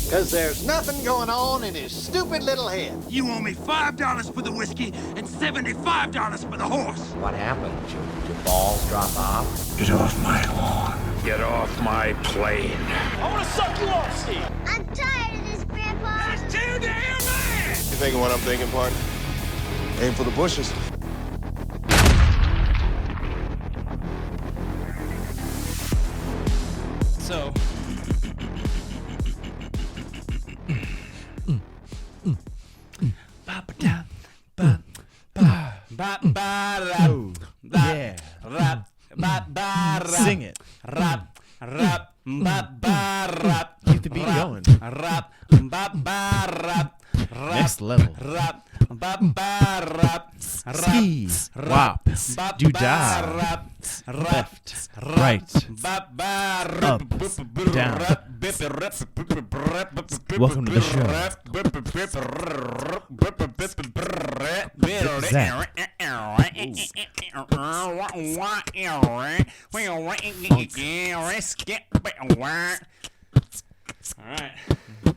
Because there's nothing going on in his stupid little head. You owe me $5 for the whiskey and $75 for the horse. What happened? Did your balls drop off? Get off my lawn. Get off my plane. I want to suck you off, Steve. I'm tired of this, Grandpa. That's too damn bad. You thinking what I'm thinking, partner? Aim for the bushes. So, Sing it. Keep the beat going. Next level. Ski, wop, do da, left, right, up, down. Welcome to the all right. I'm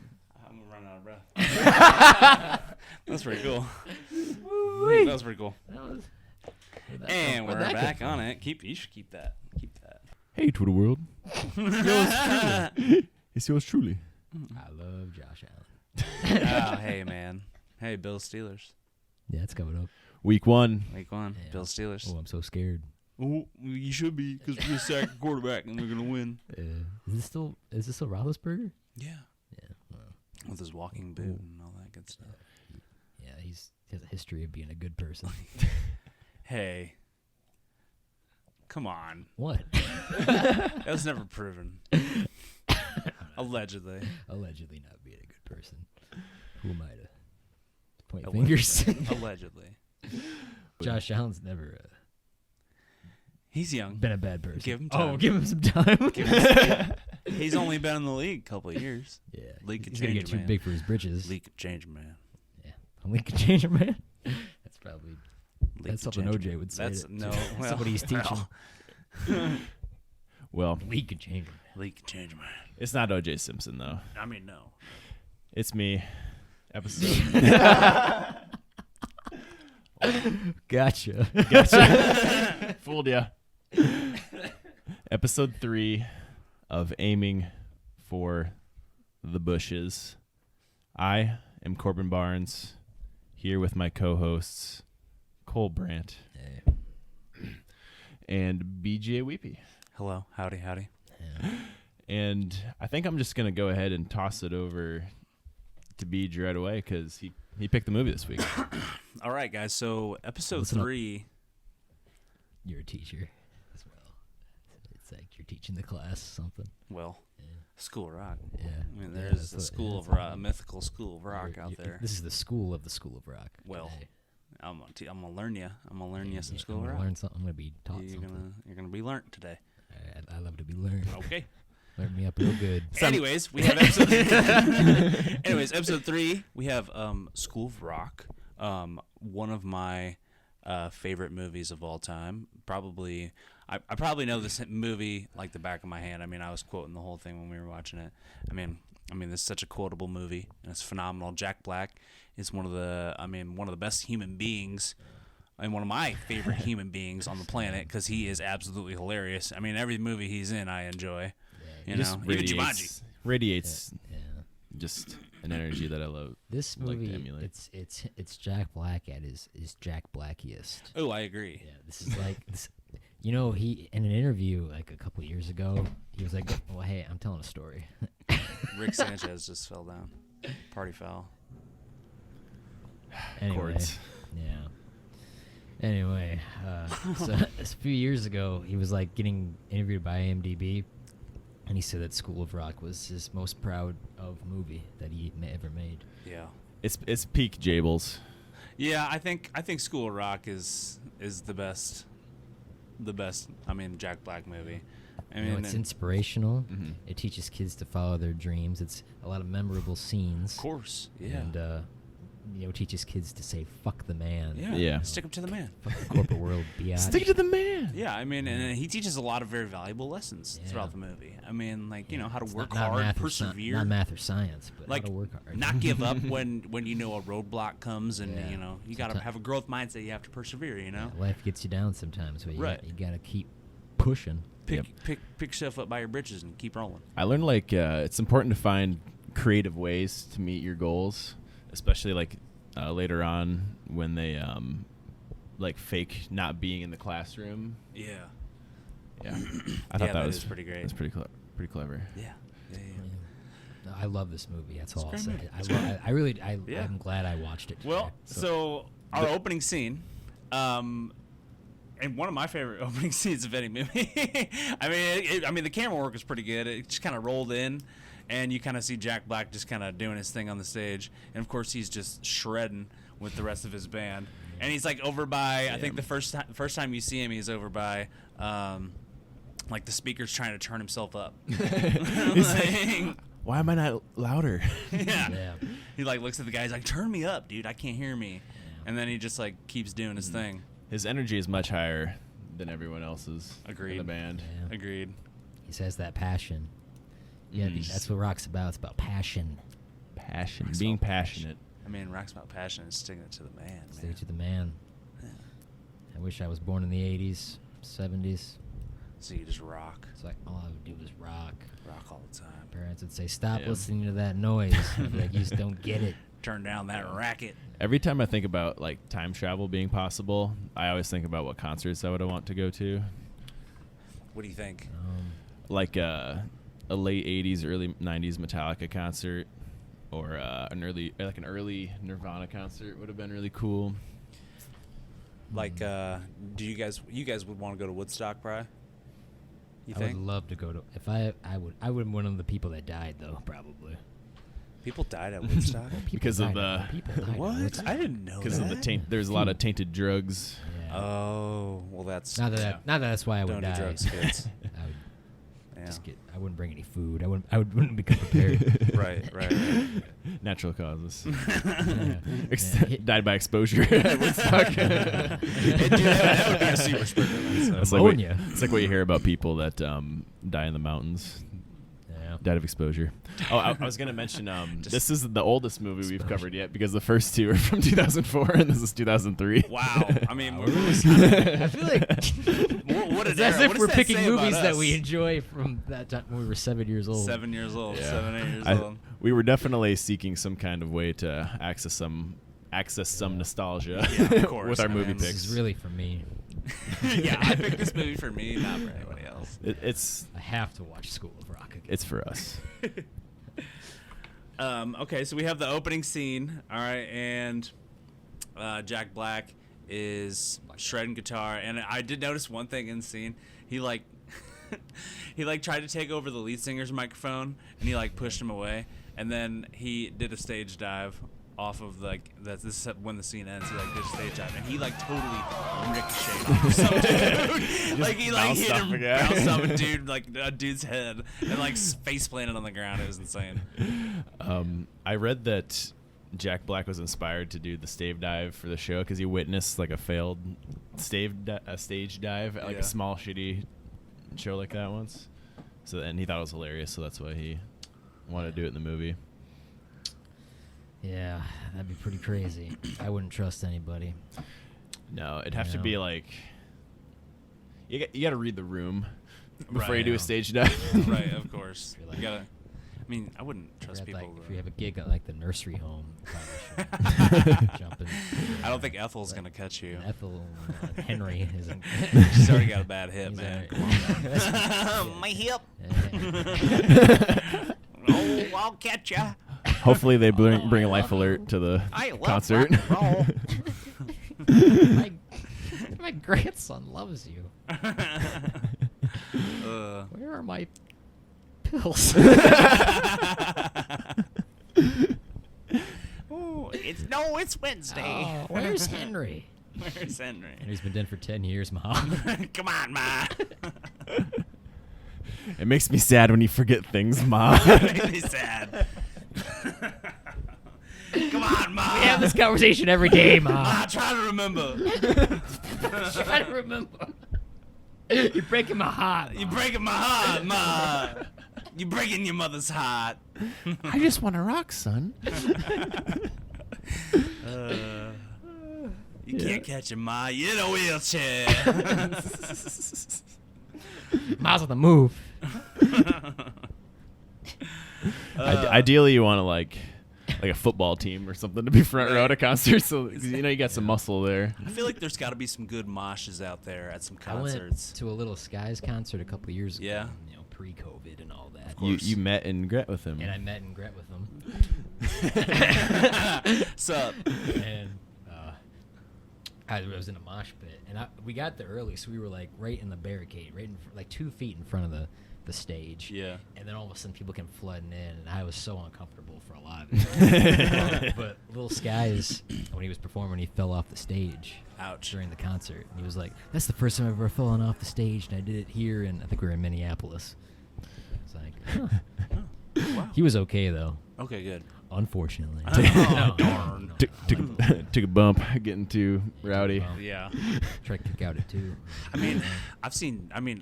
gonna run out of breath. That's pretty cool. That was pretty cool. And we're back on it. You should keep that. Keep that. Hey, Twitter world. It's yours truly. I love Josh Allen. Oh, hey, man. Hey, Bills Steelers. Yeah, it's coming up. Week 1. Week 1. Yeah. Bills Steelers. Oh, I'm so scared. Oh, you should be, because we're sack a quarterback and we're gonna win. Is this still Roethlisberger? Yeah. Yeah. Well, With his walking boot and all that good stuff. yeah, he has a history of being a good person. Hey. Come on. What? That was never proven. Allegedly. Allegedly not being a good person. Who am I to point fingers? Allegedly. Josh Allen's never He's young. been a bad person. Give him time. Oh, give him some time. He's only been in the league a couple of years. Yeah, League could he's gonna change get a too man. big for his britches. League could change a man. Yeah, a league could change a man. That's probably League that's could something change a OJ man. would say. That's to- no. to Well, somebody he's teaching. Well, League could change a man. League could change a man. it's not O.J. Simpson, though. I mean, no. It's me. Episode. Gotcha. Gotcha. Fooled ya. Episode 3 of Aiming for the Bushes. I am Corbin Barnes, here with my co-hosts, Cole Brandt Hey. and BJ Weepie. Hello. Howdy. Yeah. And I think I'm just going to go ahead and toss it over to BJ right away because he picked the movie this week. All right, guys. So episode Listen up. 3. You're a teacher as well. It's like you're teaching the class something. Well, Yeah. School of Rock. Yeah. I mean, Yeah, there's that's a what- school yeah, of that's rock, a mythical school of rock out there. This is the school of rock. Well, today. I'm gonna learn you. I'm gonna learn you some Yeah, school I'm of gonna rock. learn something. I'm gonna be taught You're something. gonna be learnt today. I love to be learned. Okay. Learn me up real good. Anyways, we have episode. Episode 3. We have School of Rock. One of my favorite movies of all time. Probably, I probably know this movie like the back of my hand. I mean, I was quoting the whole thing when we were watching it. I mean, this is such a quotable movie, and it's phenomenal. Jack Black is one of the best human beings, and one of my favorite human beings on the planet because he is absolutely hilarious. I mean, every movie he's in, I enjoy. You know, even Jumanji. Radiates Yeah. just an energy that I love. This like to movie, emulate. it's Jack Black at his Jack Blackiest. Oh, I agree. Yeah, this is like this. You know, he in an interview like a couple years ago, he was like, "Well, hey, I'm telling a story." Rick Sanchez just fell down. Party foul. Anyway, Chords. yeah. Anyway, so a few years ago, he was like getting interviewed by IMDb, and he said that School of Rock was his most proud of movie that he ever made. Yeah. It's peak Jables. Yeah, I think School of Rock is the best. The best. I mean, Jack Black movie. I You mean, know, it's inspirational. Mm-hmm. It teaches kids to follow their dreams. It's a lot of memorable scenes. of course. Yeah. And teaches kids to say "fuck the man." Yeah. Stick up to the man. Fuck the corporate world, biatch. Stick to the man. Yeah, I mean, and he teaches a lot of very valuable lessons throughout the movie. I mean, like, how to work not hard, math persevere. not math or science, but Like, how to work hard. not give up when a roadblock comes, and Yeah. you got to have a growth mindset. You have to persevere. Life gets you down sometimes, but Right. you got to keep pushing. Pick yourself up by your britches and keep rolling. I learned it's important to find creative ways to meet your goals, especially later on when they fake not being in the classroom. Yeah. Yeah, I thought that was pretty great. That's pretty clever. Yeah. No, I love this movie. That's all I'll It's a say. great movie. I'm glad I watched it. Well, today. so our opening scene, and one of my favorite opening scenes of any movie. I mean, the camera work was pretty good. It just kind of rolled in, and you kind of see Jack Black just kind of doing his thing on the stage, and of course he's just shredding with the rest of his band. And he's over by, I think the first time you see him, he's over by, the speaker's trying to turn himself up. Why am I not louder? Yeah. He looks at the guy. He's like, "Turn me up, dude. I can't hear me." Yeah. And then he just keeps doing his thing. His energy is much higher than everyone else's Agreed. in the band. Yeah. Agreed. He says that passion. Yeah, that's what rock's about. It's about passion. Passion, Rock's being about passionate. I mean, rock's about passion and sticking it to the man. Stay to the man. Yeah. I wish I was born in the 80s, 70s. So you just rock. It's all I would do was rock. Rock all the time. Parents would say, "Stop Yeah. listening to that noise." I'd be like, "You just don't get it." Turn down that racket. Every time I think about time travel being possible, I always think about what concerts I would want to go to. What do you think? A late 80s, early 90s Metallica concert, or an early Nirvana concert would have been really cool. Do you guys would want to go to Woodstock, probably? You I think? would love to go to. If I would one of the people that died though, probably. People died at Woodstock? Because of the people died at What? Woodstock. I didn't know because that. of the taint. There's a lot of tainted drugs. Yeah. Oh, well, that's... Not that that's why I would Don't die. do drugs, kids. I would Yeah. just I wouldn't bring any food. I wouldn't become prepared. Right. Natural causes. Yeah. Died by exposure at Woodstock. Dude, that would be a super spreader. That's Ammonia. It's like what you hear about people that die in the mountains. Yeah. Died of exposure. Oh, I was going to mention this is the oldest movie we've Exposure. covered yet because the first two are from 2004 and this is 2003. Wow. I mean, I feel like what it's an as era. if What we're does that picking say about movies that us? we enjoy from that time when we were 7 years old. 7 years old. Yeah. 7, 8 years old. We were definitely seeking some kind of way to access some nostalgia Yeah, of course. with our I movie mean, This picks. is really for me. Yeah, I picked this movie for me, not for anybody else. It's I have to watch School of Rock again. it's for us. Okay, so we have the opening scene, all right, and Jack Black is shredding guitar, and I did notice one thing in the scene. He he tried to take over the lead singer's microphone, and he pushed him away, and then he did a stage dive off of this is when the scene ends. He did a stage dive, and he totally ricocheted off some dude. He bounced hit off him, a guy. bounced off a dude's head, and face planted on the ground. It was insane. I read that Jack Black was inspired to do the stage dive for the show because he witnessed a failed stage dive at a small shitty show like that once. And he thought it was hilarious, so that's why he wanted to do it in the movie. Yeah, that'd be pretty crazy. I wouldn't trust anybody. No, it'd have to No. be you got to read the room before you Right. do a stage dive. Right, of course. You're You gotta. I mean, I wouldn't trust If people. you have a gig at the nursery home, you probably should jump in. I don't think Ethel's gonna catch you. Ethel Henry isn't. She's already got a bad hip, He's man. alright. My hip. Yeah. Oh, I'll catch ya. Hopefully they bring a life alert to the I love concert. rock my grandson loves you. Uh, Where are my pills? oh, it's Wednesday. Oh, where's Henry? Where's Henry? Henry's been dead for 10 years, Mom. Come on, Ma. It makes me sad when you forget things, Mom. Makes me sad. Come on, Ma. We have this conversation every day, Ma. Ma, try to remember. Try to remember. You're breaking my heart. You're breaking my heart, Ma. You're breaking your mother's heart. I just want to rock, son. You can't catch him, Ma. You're in a wheelchair. Ma's on the move. Ideally, you want to like a football team or something to be front row at a concert, so 'cause, you got some muscle there. I feel like there's got to be some good moshes out there at some I went concerts. to a Little Skies concert a couple years ago. Yeah. Pre-COVID and all that. You met and Gret with him. And I met and Gret with him. Sup? And I was in a mosh pit, and we got there early, so we were like right in the barricade, right in like 2 feet in front of the stage. Yeah. And then all of a sudden, people came flooding in, and I was so uncomfortable for a lot of it. But Little Skies, when he was performing, he fell off the stage. Ouch. During the concert, and he was like, "That's the first time I've ever fallen off the stage, and I did it here." And I think we were in Minneapolis. It's like, Wow. He was okay though. Okay, good. Unfortunately. Oh, darn. Took a bump, getting too rowdy. Yeah. Tried to kick out at 2. I mean,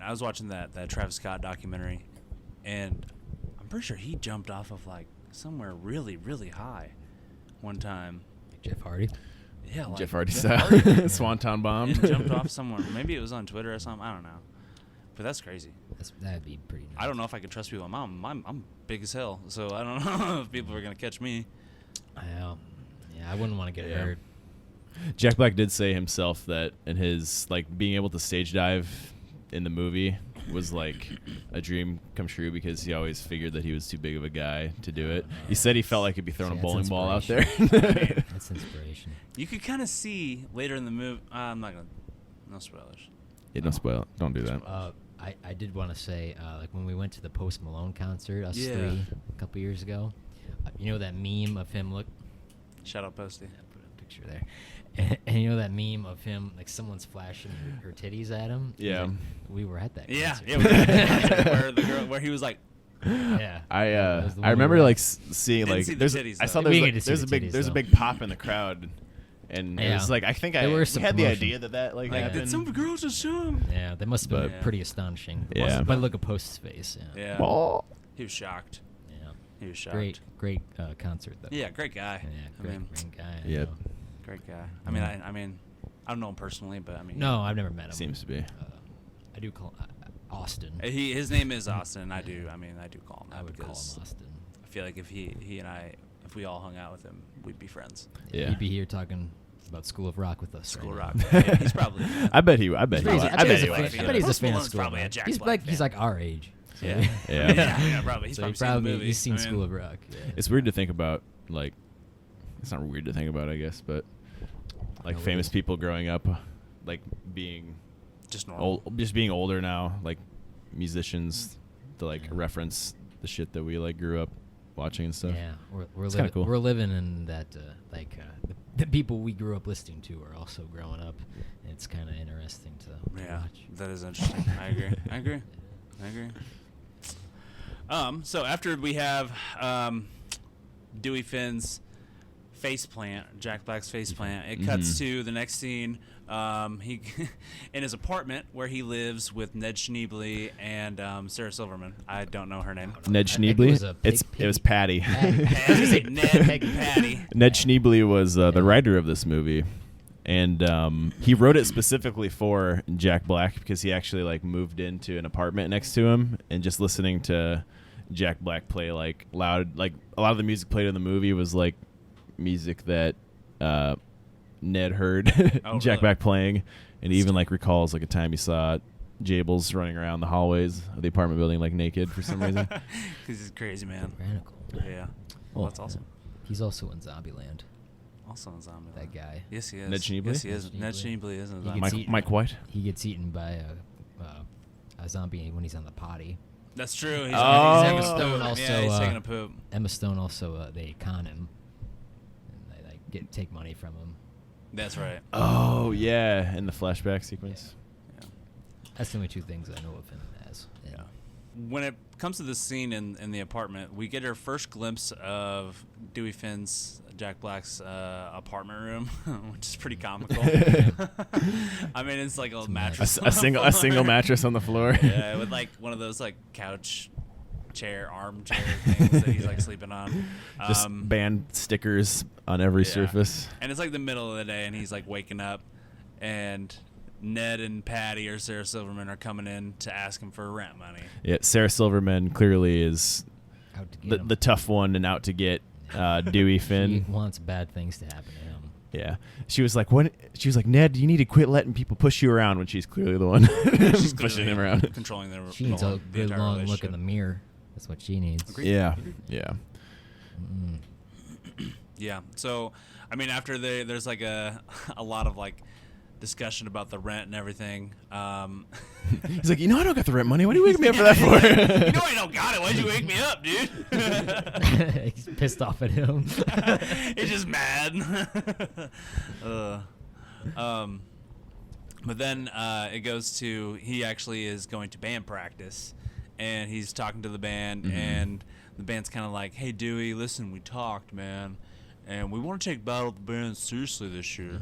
I was watching that Travis Scott documentary, and I'm pretty sure he jumped off of like somewhere really, really high one time. Like Jeff Hardy. Yeah, like Jeff Hardy Jeff style. Hardy. Swanton bomb. And jumped off somewhere. Maybe it was on Twitter or something. I don't know. But that's crazy. That'd be pretty nice. I don't know if I could trust people. I'm big as hell, so I don't know if people are gonna catch me. Yeah, I wouldn't want to get hurt. Jack Black did say himself that in his being able to stage dive in the movie was like a dream come true because he always figured that he was too big of a guy to do it. He said he felt like he'd be throwing a bowling ball out there. That's inspiration. You could kind of see later in the movie. I'm not gonna. No spoilers. Yeah, don't spoil it. Don't do that. I did want to say, like when we went to the Post Malone concert, us Yeah. 3, a couple years ago, you know that meme of him Shout out Posty. put a picture there, and you know that meme of him, like someone's flashing her titties at him? He's Yeah. like, we were at that Yeah, concert. yeah. We were at the concert where he was like, Yeah. I was the one I remember we were like at. seeing Didn't like see the there's titties, I saw though. We there's didn't see there's a the big titties, there's a though. big pop in the crowd, and it Yeah. was like I think There I were we some had the promotion. idea that like happened. did some girls just show him? Yeah, that must have been But- pretty astonishing. Yeah. By the look of Post's face. Yeah. Yeah. Oh. He was shocked. Yeah. He was shocked. Great concert though. Yeah, great guy. Yeah, I mean, great guy. I Yep. know. great guy. I mean, I mean, I don't know him personally, but I mean, No, I've never met him. Seems to be. I do call Austin. his name is Austin. And I do call him that I would call him because Austin. I feel like if he and I, if we all hung out with him, we'd be friends. Yeah. He'd be here talking about School of Rock with us. School right Rock. now. Yeah, he's probably. I bet he. I bet he. I was. bet I bet he's he a was. fan. I bet he's a Post fan of Malone's School of probably a Rock. Jack He's Black he's fan. like our age. So Yeah. Yeah. yeah, probably. He's So probably, he probably seen the movie. he's seen I mean, School of Rock. Yeah. It's weird to think about. Like, it's not weird to think about, I guess, but like No, it famous is. people growing up, like being just normal. just being older now, like musicians to like Yeah. reference the shit that we like grew up watching and stuff. Yeah, we're It's kinda living cool. we're living in that the people we grew up listening to are also growing up. It's kind of interesting to Yeah, watch. that is interesting. I agree. So after we have Dewey Finn's face plant, Jack Black's face plant, it cuts to the next scene. He in his apartment where he lives with Ned Schneebly and Sarah Silverman. I don't know her name. Ned I think it Schneebly. was a It was Patty. I was gonna say Ned, Peg, and Patty. Ned Schneebly was the writer of this movie, and he wrote it specifically for Jack Black because he actually like moved into an apartment next to him, and just listening to Jack Black play like loud, like a lot of the music played in the movie was like music that Ned heard Oh, Jack really? Black playing, and he even like recalls like a time he saw Jables running around the hallways of the apartment building like naked for some reason. Because he's a crazy man. Radical. Yeah. Well, that's awesome. He's also in Zombieland. Also in Zombie. That guy. Yes, he is. Ned Schneebly? Yes, he is. Ned Ned Schneebly. Schneebly is in He Zombie. gets eaten. Mike White. He gets eaten by a zombie when he's on the potty. That's true. He's, Oh. he's Emma Stone also. Yeah, he's taking a poop. Emma Stone also. They con him. And they like take money from him. That's right. Oh yeah, in the flashback sequence. Yeah. That's the only two things I know of him as. And Yeah. When it comes to this scene in the apartment, we get our first glimpse of Dewey Finn's Jack Black's apartment room, which is pretty comical. I mean, it's like a mattress. A single mattress on the floor. Yeah, with like one of those like couch armchair things that he's like sleeping on. Just band stickers on every surface. And it's like the middle of the day, and he's like waking up, and Ned and Patty or Sarah Silverman are coming in to ask him for rent money. Yeah, Sarah Silverman clearly is Out to get him. the tough one and out to get Dewey Finn. He wants bad things to happen to him. Yeah, she was like, "What?" She was like, "Ned, you need to quit letting people push you around." When she's clearly the one She's pushing clearly him around. controlling the She needs the a good entire long look relationship. in the mirror. That's what she needs. Yeah. Yeah. So, I mean, after there's like a lot of like discussion about the rent and everything. He's like, I don't got the rent money. What are you waking me up for that for? You know I don't got it. Why'd you wake me up, dude? He's pissed off at him. He's just mad. But then it goes to he actually is going to band practice, and he's talking to the band, and the band's kind of like, "Hey, Dewey, listen, we talked, man, and we want to take Battle of the Bands seriously this year."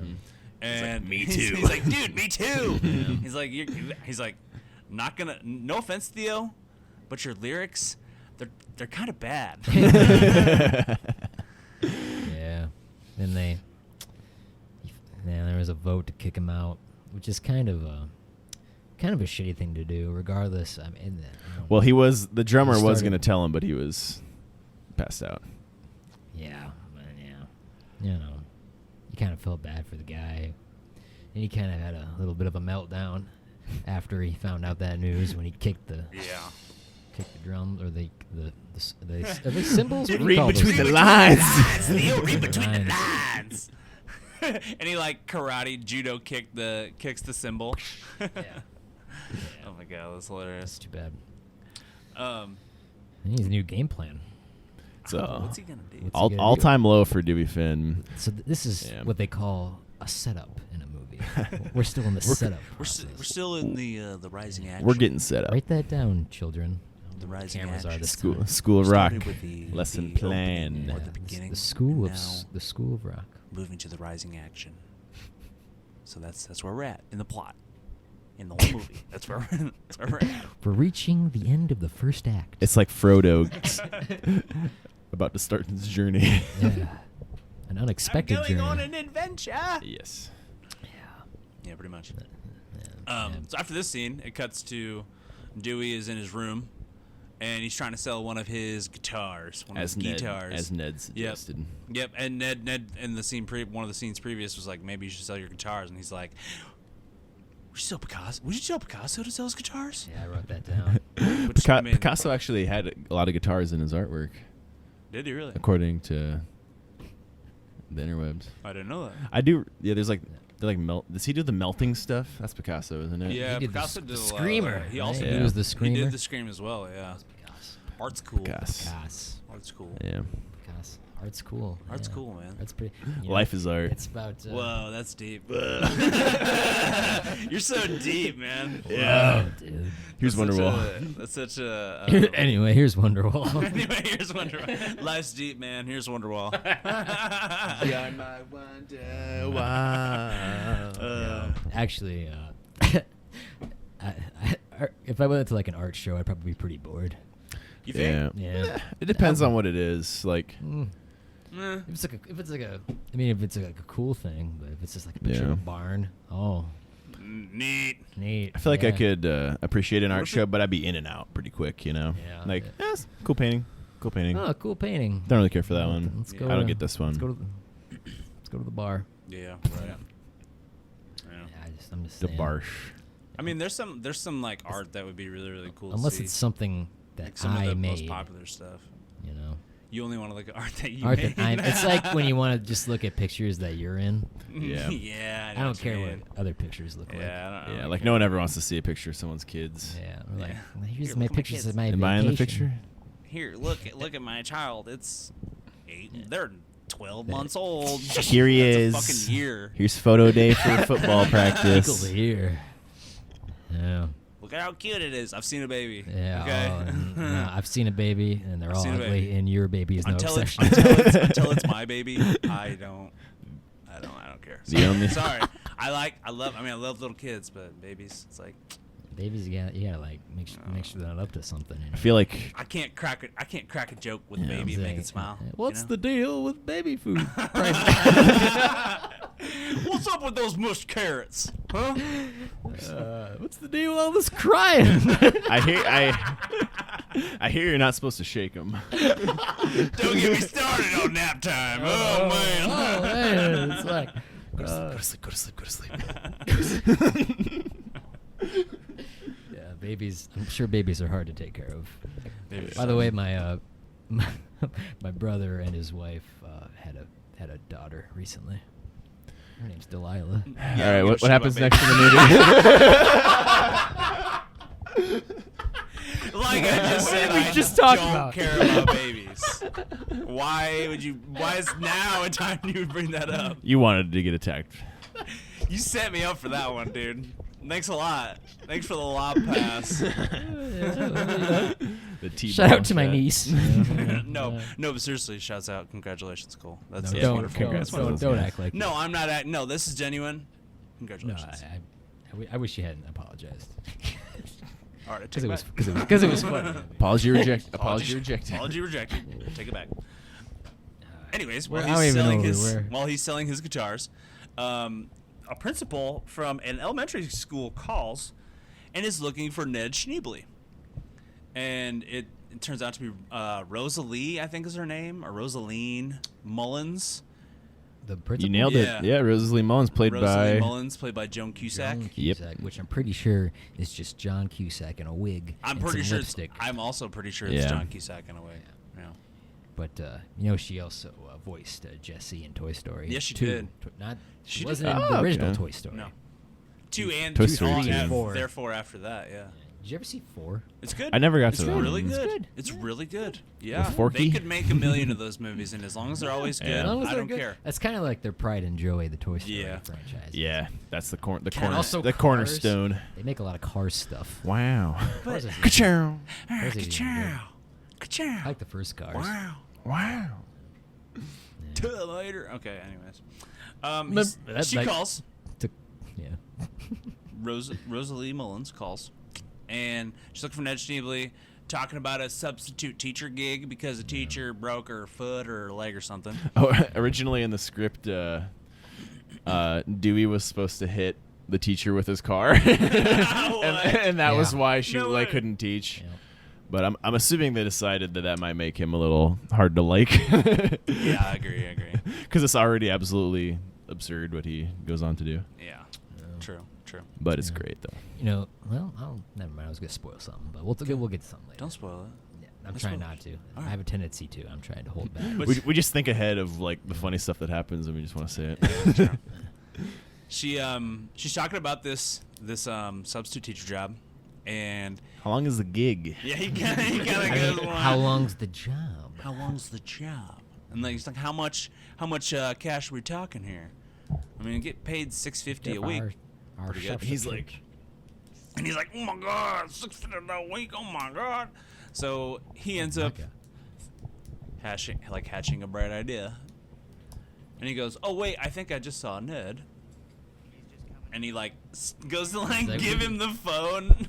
And "Me too." He's like, "Dude, me too." He's like, he's like, not gonna. No offense, Theo, but your lyrics, they're kind of bad. Yeah. Then there was a vote to kick him out, which is kind of a shitty thing to do. Regardless, I mean, Well, the drummer was started- going to tell him, but he was passed out. yeah, you kind of felt bad for the guy, and he kind of had a little bit of a meltdown after he found out that news when he kicked the drum or the are they cymbals? What do you call those? lines. Theo, read between the Lines. lines. And he like karate judo kicks the cymbal. Yeah. Oh my god, that's hilarious. That's too bad. Um, He needs a new game plan. So what's he gonna do? What's he gonna do? all-time low for Dewey Finn. So this is Yeah. what they call a setup in a movie. We're still in the setup. We're still in the rising action. We're getting set up. Write that down, children. the rising Cameras action. are this School, time. School of Rock. Started with the Lesson the plan. opening or Yeah, the beginning. the school and of now the School of Rock. moving to the rising action. So that's where we're at in the plot, in the whole movie. That's where we're at. We're reaching the end of the first act. It's like Frodo about to start his journey. Yeah, an unexpected journey. an adventure. Yes. Yeah, pretty much. Yeah. So after this scene, it cuts to Dewey is in his room, and he's trying to sell one of his guitars. As Ned suggested. Yep. And Ned in the scene one of the scenes previous was like, maybe you should sell your guitars, and he's like, would you sell Picasso to sell his guitars? Yeah, I wrote that down. Which, I mean, Picasso actually had a lot of guitars in his artwork, did he really? according to the interwebs. I didn't know that. I do. Yeah, they're like melt. Does he do the melting stuff? That's Picasso, isn't it? Yeah, He did Picasso the did a lot of Screamer. that. He right? also Yeah. He was the He Screamer. did the Scream as well, yeah. Art's cool. Picasso. Art's cool. Yeah. Picasso. Art's cool. Art's yeah. cool, man. That's pretty. Life is art. It's about. Whoa, that's deep. You're so deep, man. Yeah. Oh, dude. Here's That's such Wonderwall. That's such a. Anyway, here's Wonderwall. Anyway, here's Wonderwall. Life's deep, man. Here's Wonderwall. You're my Wonderwall. Actually, if I went to like an art show, I'd probably be pretty bored. You think? Yeah. Yeah. It depends on what it is. Like, Eh. If it's like a cool thing, but if it's just like a picture of Yeah. a barn, oh, Neat. neat. I feel like I yeah. could appreciate an What art if show, but I'd be in and out pretty quick, you know? Yeah. Like, Yeah. cool painting. Cool painting. Oh, cool painting. Don't really care for that one. Let's Yeah. go I don't to- get this one. Let's go to the bar. Yeah. Right. Yeah. Yeah, I'm just The saying. barsh. I mean, there's some like art that would be really really cool. Unless to see. it's something that like some I of the made. most popular stuff. You know, You only want to look at art that you art made. that I'm. It's like when you want to just look at pictures that you're in. Yeah. Yeah. I don't what you care mean. what other pictures look like. Yeah. I Yeah, don't like care. no one ever wants to see a picture of someone's kids. Yeah, we're like, Yeah. well, here's Here, my look at my pictures kids. of my Am I in the vacation. picture? Here, look at my child. It's 8. They're 12 months old. Here he That's is. A fucking year. Here's photo day for football practice. Pickle here. Yeah. Look at how cute it is. I've seen a baby. Yeah. Okay. No, I've seen a baby, and they're all seen a ugly, baby. and your baby is no until exception. until it's my baby, I don't care. The only- Sorry. I love little kids, but babies, it's like Babies, you gotta like make sure they're not up to something. You know? I feel like I can't crack a joke with a baby and make it smile. What's you know? the deal with baby food? What's up with those mushed carrots? Huh? What's the deal with all this crying? I hear you're not supposed to shake them. Don't get me started on nap time. Oh man. Oh man, it's like Go to sleep. Go to sleep. yeah, babies. I'm sure babies are hard to take care of. Babies By the way, my my brother and his wife had a daughter recently. Her name's Delilah. All right, what shit happens about next in the movie? Like I just said, we I just talked don't about? care about babies. Why is now a time you would bring that up? You wanted to get attacked. You set me up for that one, dude. Thanks a lot. Thanks for the lob pass. The T-bone Shout out to my shot. niece. No, but seriously, shouts out. Congratulations, Cole. That's No, that's don't, wonderful. congrats. That's wonderful. don't act like No, I'm not. No, this is genuine. No, Congratulations. I wish you hadn't apologized. All right, I Because take it it was back. because it was funny. Apology rejected. Apology rejected. Apology rejected. Take it back. Anyways, Where- while I don't he's even selling know his where. while he's selling his guitars, a principal from an elementary school calls and is looking for Ned Schneebly. And it turns out to be Rosalie, I think is her name, or Rosaline Mullins. The principal. You nailed Yeah. it. Yeah, Rosalie Mullins played Rosalie by. Mullins, played by Joan Cusack. John Yep. Cusack, which I'm pretty sure is just John Cusack in a wig. I'm and pretty some sure. lipstick. I'm also pretty sure it's Yeah. John Cusack in a way. Yeah. But she also voiced Jessie in Toy Story. Yes, she 2. did. She She wasn't did. in the Oh, original okay. Toy Story. No. 2 and Toy 2, Story all 2. af- 4. Therefore, after that, yeah. Did you ever see 4? It's good. I never got it's to that really one. good. It's good. It's really good. Yeah. Forky? They could make a million of those movies, and as long as they're always good, Yeah. As long as I they're don't good. care. That's kind of like their pride and joy, the Toy Story Yeah. franchise. Yeah, that's the Also the Cars. cornerstone. They make a lot of Cars stuff. Wow. Cars is- Ka-chow. Cars is even Ka-chow. good. Ka-chow. I like the first Cars. Wow. Wow. Till later. Okay. Anyways, That's she like- calls. Yeah. Rosalie Mullins calls, and she's looking for Ned Schneebly, talking about a substitute teacher gig because a teacher broke her foot or her leg or something. Oh, originally in the script, Dewey was supposed to hit the teacher with his car, and that was Yeah. why she No way. couldn't teach. Yeah. But I'm assuming they decided that might make him a little hard to like. Yeah, I agree. Because it's already absolutely absurd what he goes on to do. Yeah. True. But it's great though. Never mind. I was gonna spoil something, but we'll get to something later. Don't spoil it. Yeah, I'm That's trying fine. not to. All I right. have a tendency to. I'm trying to hold back. We just think ahead of like the funny stuff that happens, and we just want to say it. She's talking about this substitute teacher job, and How long is the gig? yeah, he kind of goes, How long's the job? How long's the job? And like, he's like, how much cash are we talking here? I mean, get paid $650 a week. Our Pretty good. He's like, And he's like, oh my God, $650 a week, oh my God. So he ends up hatching a bright idea. And he goes, oh wait, I think I just saw Ned. And he like goes to like Like- give him the phone.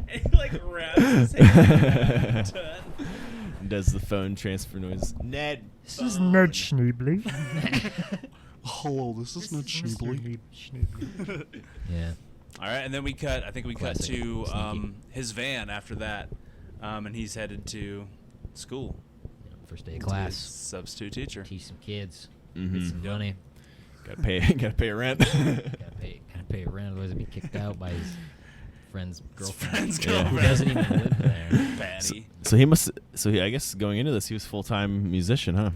And he like wraps his hand around it. does the phone transfer noise? Ned. This is Ned Schneebly. Hello, this is Ned Schneebly. Yeah. All right, and then we cut. I think we cut Classic. to Sneaky. his van after that, and he's headed to school. First day of to class. be substitute teacher. Teach some kids. Mhm. Get some money. Gotta pay rent. Gotta pay rent, otherwise he'll be kicked out by his friend's girlfriend. friend's Yeah. Who girlfriend. doesn't even live there. Patty. So I guess going into this, he was full-time musician, huh?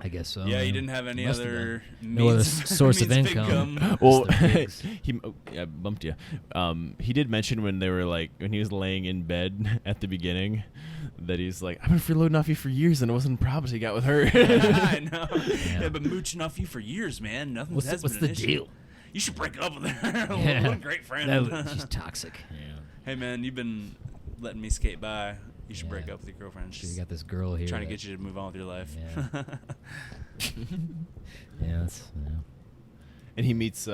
I guess so. Yeah, he didn't have any Must have other been. No other means- source of means income. Well, the gigs. I bumped you. He did mention when they were like when he was laying in bed at the beginning that he's like, I've been freeloading off you for years and it wasn't problems he got with her. I know. Yeah. Yeah, been mooching off you for years, man. Nothing What's has the been an issue. deal? You should break up with her. Yeah. What a great friend. She's toxic. Yeah. Hey, man, you've been letting me skate by. You should break Yeah. up with your girlfriend. So She's you got this girl here trying to that- get you to move on with your life. Yeah. Yeah, that's, And he meets.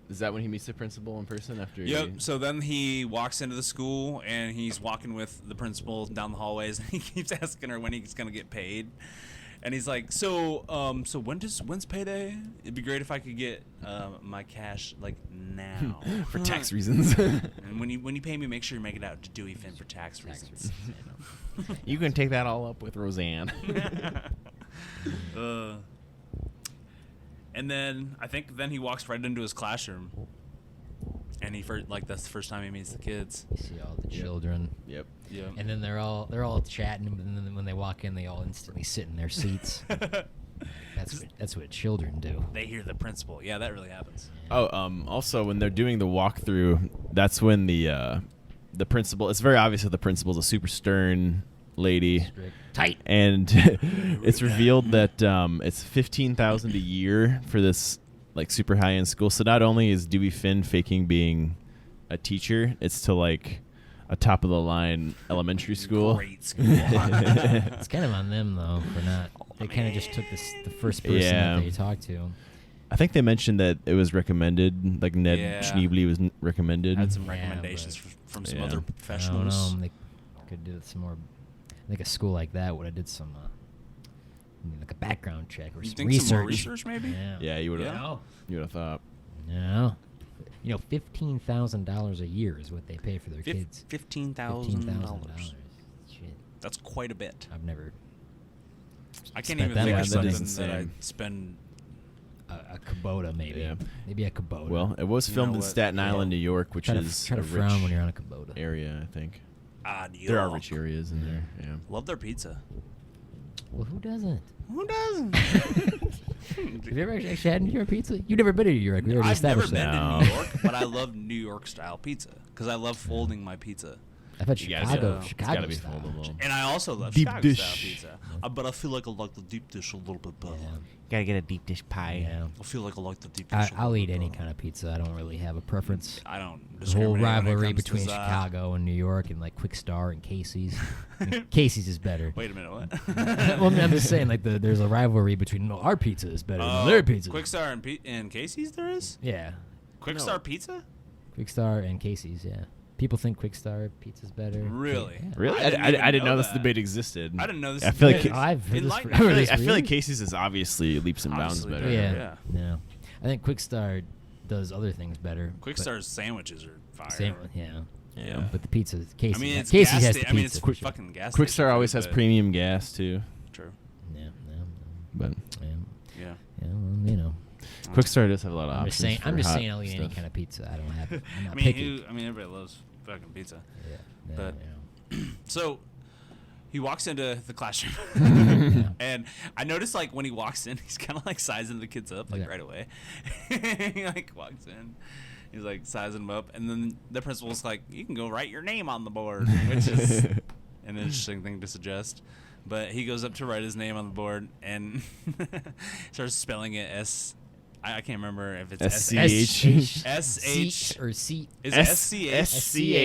Is that when he meets the principal in person after? Yep. So then he walks into the school and he's walking with the principal down the hallways, and he keeps asking her when he's gonna get paid. And he's like, so when's payday? It'd be great if I could get my cash like now for tax reasons. And when you pay me, make sure you make it out to Dewey Finn for tax reasons. You can take that all up with Roseanne. And then I think he walks right into his classroom, and that's the first time he meets the kids. you see all the children. Yep. Yeah. And then they're all chatting, and then when they walk in, they all instantly sit in their seats. That's what children do. They hear the principal. Yeah, that really happens. Oh, also when they're doing the walkthrough, that's when the principal. It's very obvious that the principal's a super stern lady. Strict. Tight. And it's revealed that it's $15,000 a year for this like super high end school. So not only is Dewey Finn faking being a teacher, it's to like a top of the line elementary school. Great school. It's kind of on them though for not. They kind of just took the first person that they talked to. I think they mentioned that it was recommended. Like Ned Schneebly was recommended. Had some recommendations from some other I don't professionals. know. They could do some more. I think a school like that would have did some like a background check or You some think research. some more research, maybe? Yeah. Yeah, you would have. Yeah. You would have thought. No. $15,000 a year is what they pay for their kids. $15,000. Shit. That's quite a bit. I've never. I can't spent even that think much of money. something that I'd spend. A Kubota, maybe. Yeah. Maybe a Kubota. Well, it was You filmed know in what? Staten Yeah. Island, New York, which try is to a frown rich when you're on a Kubota. area, I think. New There are York. rich areas in there. Yeah. Love their pizza. Well, who doesn't? Who doesn't? Have you ever actually had New York pizza? You've never been to New York. We already I've never established been that. to New York, but I love New York style pizza because I love folding my pizza. I've had You gotta Chicago. be- Chicago it's gotta be style. foldable. And I also love Deep Chicago dish. style pizza. But I feel like I like the deep dish a little bit better. Yeah. Gotta get a deep dish pie. Yeah. I feel like I like the deep dish. I'll eat any kind of pizza. I don't really have a preference. I don't The whole discriminate when it rivalry comes to between Za. Chicago and New York and like Quick Star and Casey's. I mean, Casey's is better. Wait a minute, what? Well, I'm just saying, like there's a rivalry between our pizza is better than their pizza. Quick Star and Casey's there is? Yeah, Quick Star Pizza? Quick Star and Casey's. Yeah, people think Quick Star pizza's better. Really? Yeah. Really? I didn't even I didn't know know this that. debate existed. I didn't know this I feel like existed. I've heard this Enlighten for- me. I've heard this I feel like for Casey's is obviously leaps and bounds Obviously better. better. Yeah, yeah. I think Quick Star does other things better. Quick but Star's sandwiches are fire. Same, yeah. Yeah. But the pizza, Casey's. I mean, it's Casey's gas has sta- the I mean, it's pizza. quick fucking gas. Quick station Star always food, has but- premium gas too, True. Yeah, but yeah. Yeah. Yeah, well, you know. Quick Star does have a lot of I'm options. just saying. for I'm just hot saying. I'll eat any stuff. kind of pizza. I don't have. I'm not I mean, picky. everybody loves fucking pizza. Yeah, but- yeah. So he walks into the classroom, Yeah. and I noticed like when he walks in, he's kind of like sizing the kids up like Yeah. right away. He like walks in, he's like sizing them up, and then the principal's like, "You can go write your name on the board," which is an interesting thing to suggest. But he goes up to write his name on the board and starts spelling it I can't remember if it's S-C-H. S-H. or C. Is it S-C-H?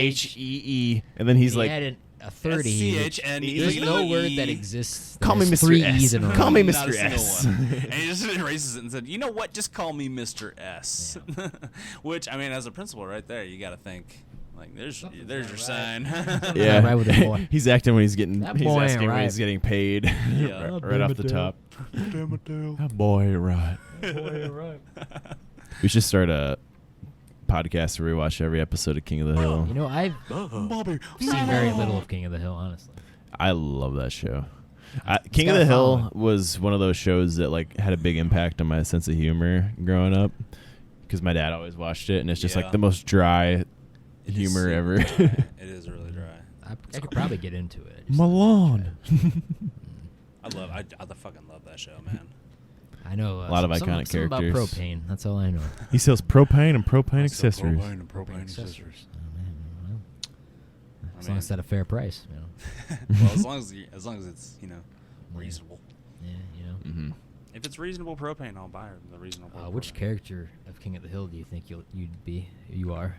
S-C-H-E-E, and then he's He like, added a 30. S-C-H-N-E. There's Look at no the word E. that exists. that Call me has Mr. 3 S. E's in a row. Call me Not Mr. a single S. one. And he just erases it and said, "You know what? Just call me Mr. S." Which, I mean, as a principal right there, you got to think, like, there's your sign. Yeah. Right with the boy. He's acting when he's getting. That He's boy ain't asking when right. he's getting paid. Yeah. right off the top. That boy, right? We should start a podcast where we watch every episode of King of the Hill. You know, I've seen very little of King of the Hill, honestly. I love that show. King of the Hill was one of those shows that like had a big impact on my sense of humor growing up because my dad always watched it, and it's just like the most dry humor ever. It is really dry. I could probably get into it. Malone. I fucking love that show, man. I know A lot of iconic something about characters. propane. That's all I know. He sells propane and propane accessories. Propane accessories. Oh, man, well, as long as it's at a fair price, you know. Well, as long as it's reasonable. Yeah, you know. Mm-hmm. If it's reasonable propane, I'll buy the reasonable. Which propane. character of King of the Hill do you think you are?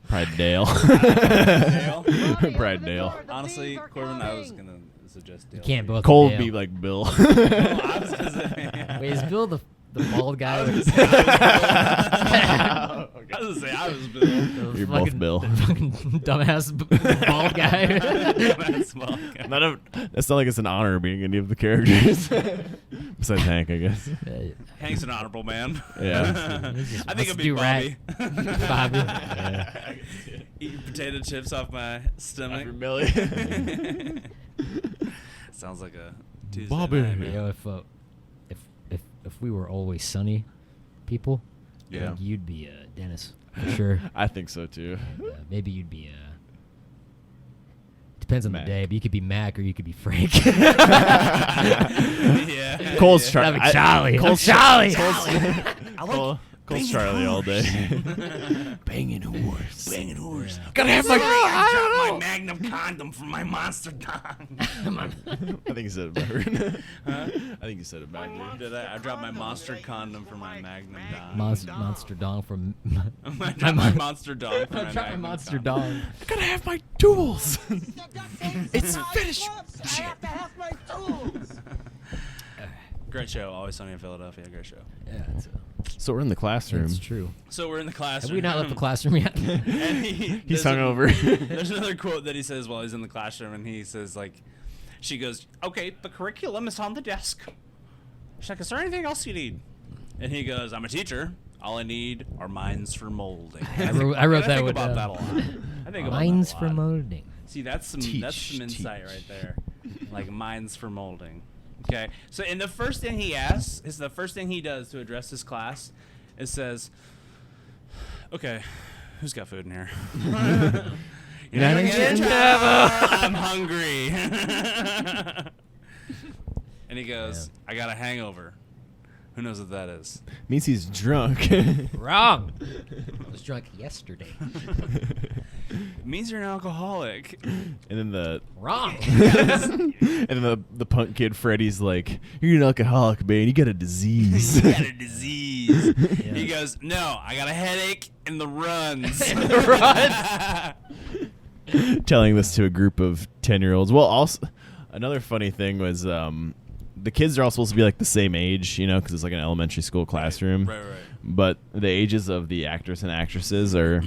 Probably Dale. Dale? Probably Dale. Honestly, Corbin, I was gonna suggest Dale. You can't both. Cole be would be Dale. like Bill. Oh, I was gonna say. Wait, is Bill the bald guy? I was with- gonna say I was Bill. the You're both fucking- Bill. the fucking dumbass bald guy. That's well, okay. That's not like it's an honor being any of the characters. Besides Hank, I guess. Hank's an honorable man. Yeah. I think it'd be do Bobby. Bobby. Yeah. Eating potato chips off my stomach. After Millie. Sounds like a Tuesday Bobby. night, man. You know, if we were always sunny people, I Yeah. think you'd be Dennis for sure. I think so too. And, maybe you'd be depends on Mac. the day, but you could be Mac or you could be Frank. Yeah. Cole's That'd be Charlie. Charlie. Cole's Charlie. Cole's Charlie all day. Banging horse. Banging horse. Gotta have my. I dropped my Magnum condom from my monster dong. I think you said it better. I think you said it better. Did I dropped my monster condom for my Magnum dong. Monster dong from. I dropped my monster dong for I my dropped my Magnum monster dong. dong. Gotta have my tools. It's finished. Great show. Always Sunny in Philadelphia. Great show. Yeah, So we're in the classroom. that's true. So we're in the classroom. Have we not left the classroom yet? And He's there's hungover. There's another quote that he says while he's in the classroom, and he says, like, she goes, "Okay, the curriculum is on the desk." She's like, "Is there anything else you need?" And he goes, "I'm a teacher. All I need are minds for molding." I wrote that think with about that a lot. I think about Minds that a for lot. molding. See, that's some insight right there. Like minds for molding. Okay. So, and the first thing he asks is the first thing he does to address his class. It says, "Okay, who's got food in here?" I'm hungry. And he goes, "I got a hangover." Who knows what that is? Means he's drunk. Wrong. I was drunk yesterday. It means you're an alcoholic. And then the Wrong. the punk kid Freddy's like, "You're an alcoholic, man. You got a disease." You got a disease. Yeah. He goes, "No, I got a headache and the runs." Telling this to a group of 10-year-olds. Well, also another funny thing was the kids are all supposed to be like the same age, you know, because it's like an elementary school classroom. Right. But the ages of the actors and actresses are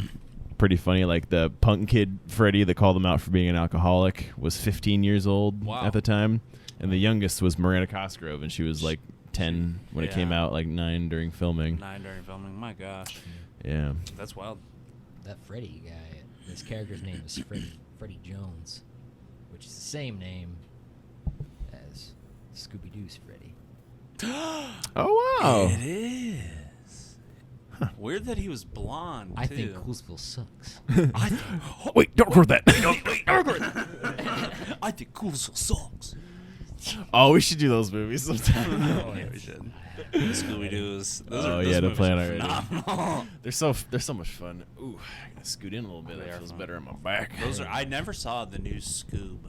pretty funny. Like the punk kid Freddie that called him out for being an alcoholic was 15 years old at the time, and the youngest was Miranda Cosgrove, and she was like 10 when it came out, like 9 during filming. 9 during filming. My gosh, Yeah. that's wild. That Freddy guy, his character's name is Freddy Jones, which is the same name as Scooby-Doo's Freddy. Oh wow. It is. Weird that he was blonde. I too. think Coolsville sucks. Wait, don't record that. I think Coolsville sucks. Oh, we should do those movies sometime. Oh, yeah, we should. The Scooby-Doo's. Oh, yeah, the movies plan are already. phenomenal. They're so much fun. Ooh, I gotta scoot in a little bit. They That are feels fun. better on my back. I never saw the new Scoob.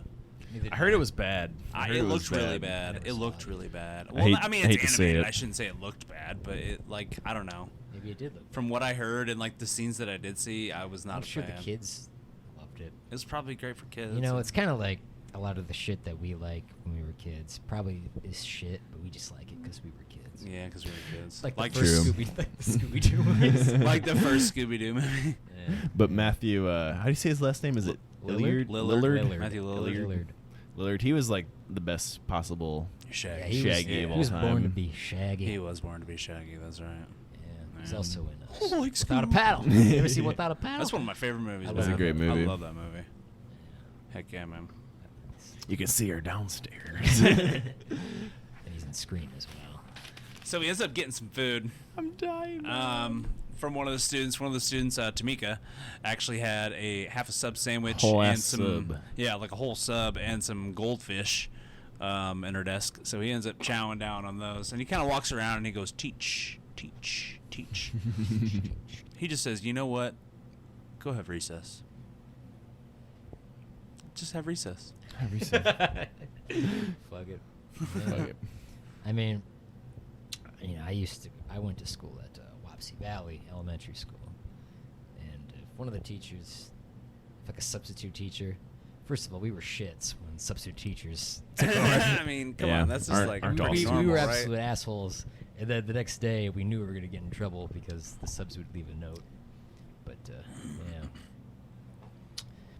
I heard it was bad. I heard It was looked really bad. bad. It looked really bad. I Well, hate- I mean, I hate it's to say animated. it. I shouldn't say it looked bad, but it, like, I don't know. Maybe it did look. From what I heard and like the scenes that I did see, I was not I'm a sure fan. the kids loved it. It was probably great for kids. You know, it's kind of like a lot of the shit that we like when we were kids. Probably is shit, but we just like it because we were kids. yeah, because we were kids. Like, like the first True. Scooby-Doo movies. like the first Scooby-Doo movie. Yeah. But Matthew, how do you say his last name? Is it Lillard? Lillard? Matthew Lillard. Lillard. He was like the best possible. Yeah, Shaggy. he was, Shaggy of he all was time. born to be Shaggy. He was born to be Shaggy. That's right. Yeah, he's Man. also in like Without a Scooby. Paddle. You ever see Without a Paddle? That's one of my favorite movies. That was man. a great movie. I love that movie. Heck yeah, man. You can see her downstairs. And he's in Scream as well. So he ends up getting some food. I'm dying. From one of the students. One of the students, Tamika, actually had half a sub sandwich Whole and ass some sub. yeah, like a whole sub and some goldfish in her desk. So he ends up chowing down on those, and he kind of walks around and he goes, "Teach, teach, teach." He just says, "You know what? Go have recess. Just have recess." Fuck it. Okay. I mean, I went to school at Wapsie Valley Elementary School, and if one of the teachers, like a substitute teacher, first of all, we were shits when substitute teachers took over. I mean, come on, that's just like aren't pretty all we normal, were right? absolute assholes, and then the next day we knew we were gonna get in trouble because the subs would leave a note. But yeah.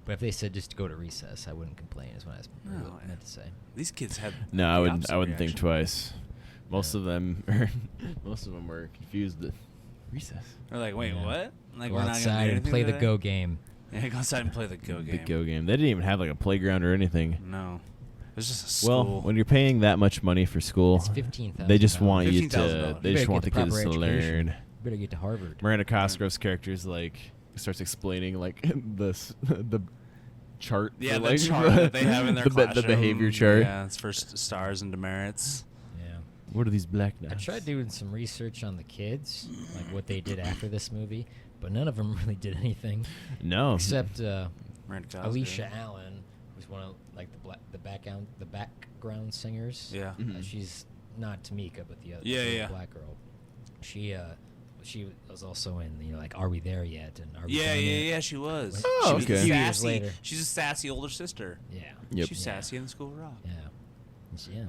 But if they said just to go to recess, I wouldn't complain. Is what I meant to say. These kids had No, I the wouldn't. opposite I wouldn't think reaction. twice. Most of them, were confused. At recess. They're like, wait, Yeah. what? Like, Go we're not gonna do outside and anything play the today? go game. Yeah, go outside and play the go game. The go game. They didn't even have like a playground or anything. No, it was just a school. Well, when you're paying that much money for school, It's $15,000. they just want you $15,000. to. They You just better want the get the kids to proper education. learn. Better get to Harvard. Miranda Cosgrove's character's like starts explaining like the chart. Yeah, for, the like, chart that they have in their the classroom. behavior chart. Yeah, it's for stars and demerits. Yeah. What are these black I dots? tried doing some research on the kids, like what they did after this movie, but none of them really did anything. No. Except Miranda Cosgrove. Alicia Allen, who's one of like the background singers. Yeah. She's not Tamika, but the other Yeah, the yeah. black girl. She was also in like Are We There Yet? And Are We Yeah, Done yeah, Yet? yeah. She was. Oh, she was okay. A few years sassy. later. She's a sassy older sister. Yeah. Yep. She's Yeah. sassy in the School of Rock. Yeah. Yeah.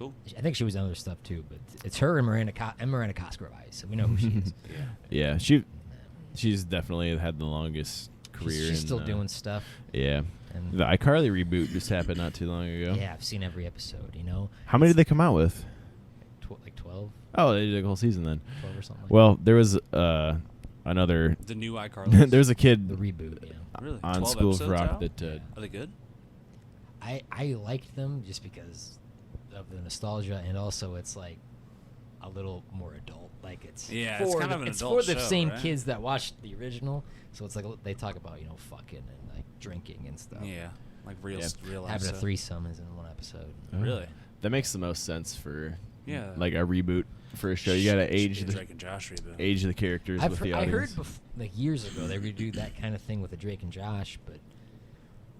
Cool. I think she was in other stuff too, but it's her and Miranda Cosgrove, so we know who she is. Yeah, she's definitely had the longest career. She's in, still doing stuff. Yeah. And The iCarly reboot just happened not too long ago. yeah, I've seen every episode. You know, How many did they come out with? like 12, Oh, they did a whole season then. 12 or something. Like Well, there was another. The new iCarly. There's a that. kid The reboot. Yeah, really on 12 School of episodes Rock out? that. Are they good? I liked them just because of the nostalgia, and also it's like a little more adult. Like it's Yeah, it's for kind the, of an it's adult for the show, same right? kids that watched the original. So it's like they talk about fucking and like drinking and stuff. Yeah, like real, Yeah. real life Having a stuff. threesome is in one episode. Oh. Really? That makes the most sense for. Yeah. Like a reboot for a show, you gotta age the Drake and Josh reboot. age the characters with the I audience. heard like years ago they redo that kind of thing with the Drake and Josh, but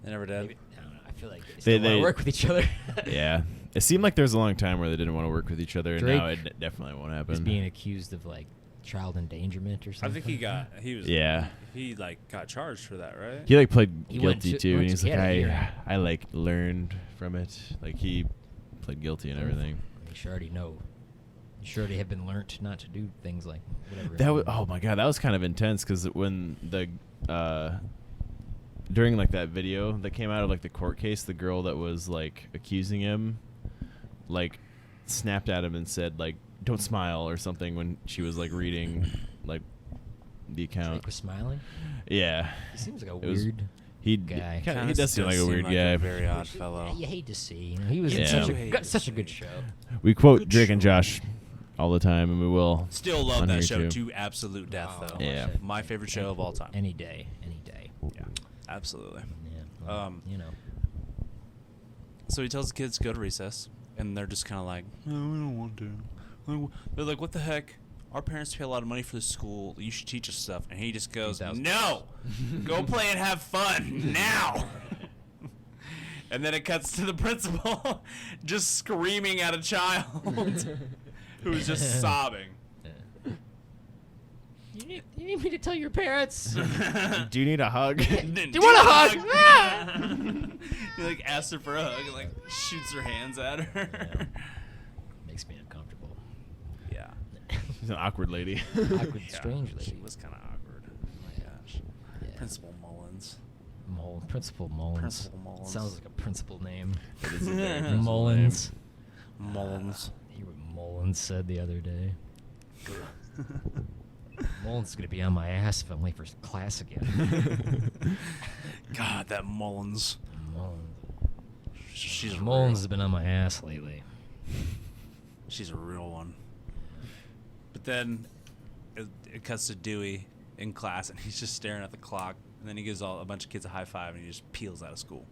They never did. maybe, I don't know. I feel like they still want they- to work with each other. Yeah, it seemed like there was a long time where they didn't want to work with each other, and Drake now it definitely won't happen. He's being accused of like child endangerment or I something. think he was. Yeah. He like got charged for that, right? He like played He went guilty to- too, went and to- he's he like, had a hearing. I like learned from it. Like he played guilty and everything. You should already know. You should already have been learnt not to do things like whatever. That was oh my god, that was kind of intense because when the during like that video that came out of like the court case, the girl that was like accusing him, like snapped at him and said like don't smile or something when she was like reading like the account. Drake was smiling. Yeah, He seems like a It was- weird he guy. he does seem like a weird guy. very odd fellow. You hate to see. He was Yeah. in such You a hate got to such a good see. show. We quote Good Drake and show. Josh all the time, and we will. Still love on that here, show too. to absolute death, Oh, though. Yeah. My favorite show of all time. Any day, any day. Yeah, absolutely. Yeah. Well, You know. So he tells the kids to go to recess, and they're just kind of like, "No, we don't want to." They're like, "What the heck? Our parents pay a lot of money for this school. You should teach us stuff." And he just goes, $2,000. "No, go play and have fun now." And then it cuts to the principal just screaming at a child who's just sobbing. You need me to tell your parents? Do you need a hug? Do you want a hug? He like asks her for a hug and like shoots her hands at her. Makes me uncomfortable. Yeah. She's an awkward lady. Awkward, Yeah, strange She lady. was kind of awkward. Oh my gosh. Yeah. Principal Mullins. Principal Mullins. Principal Mullins. Sounds like a principal name. It is a very principal Mullins. Mullins. Hear what Mullins said the other day. Mullins is gonna be on my ass if I'm late for class again. God, that Mullins. Mullins. She's Mullins has real. been on my ass lately. She's a real one. But then it cuts to Dewey in class, and he's just staring at the clock. And then he gives a bunch of kids a high five, and he just peels out of school.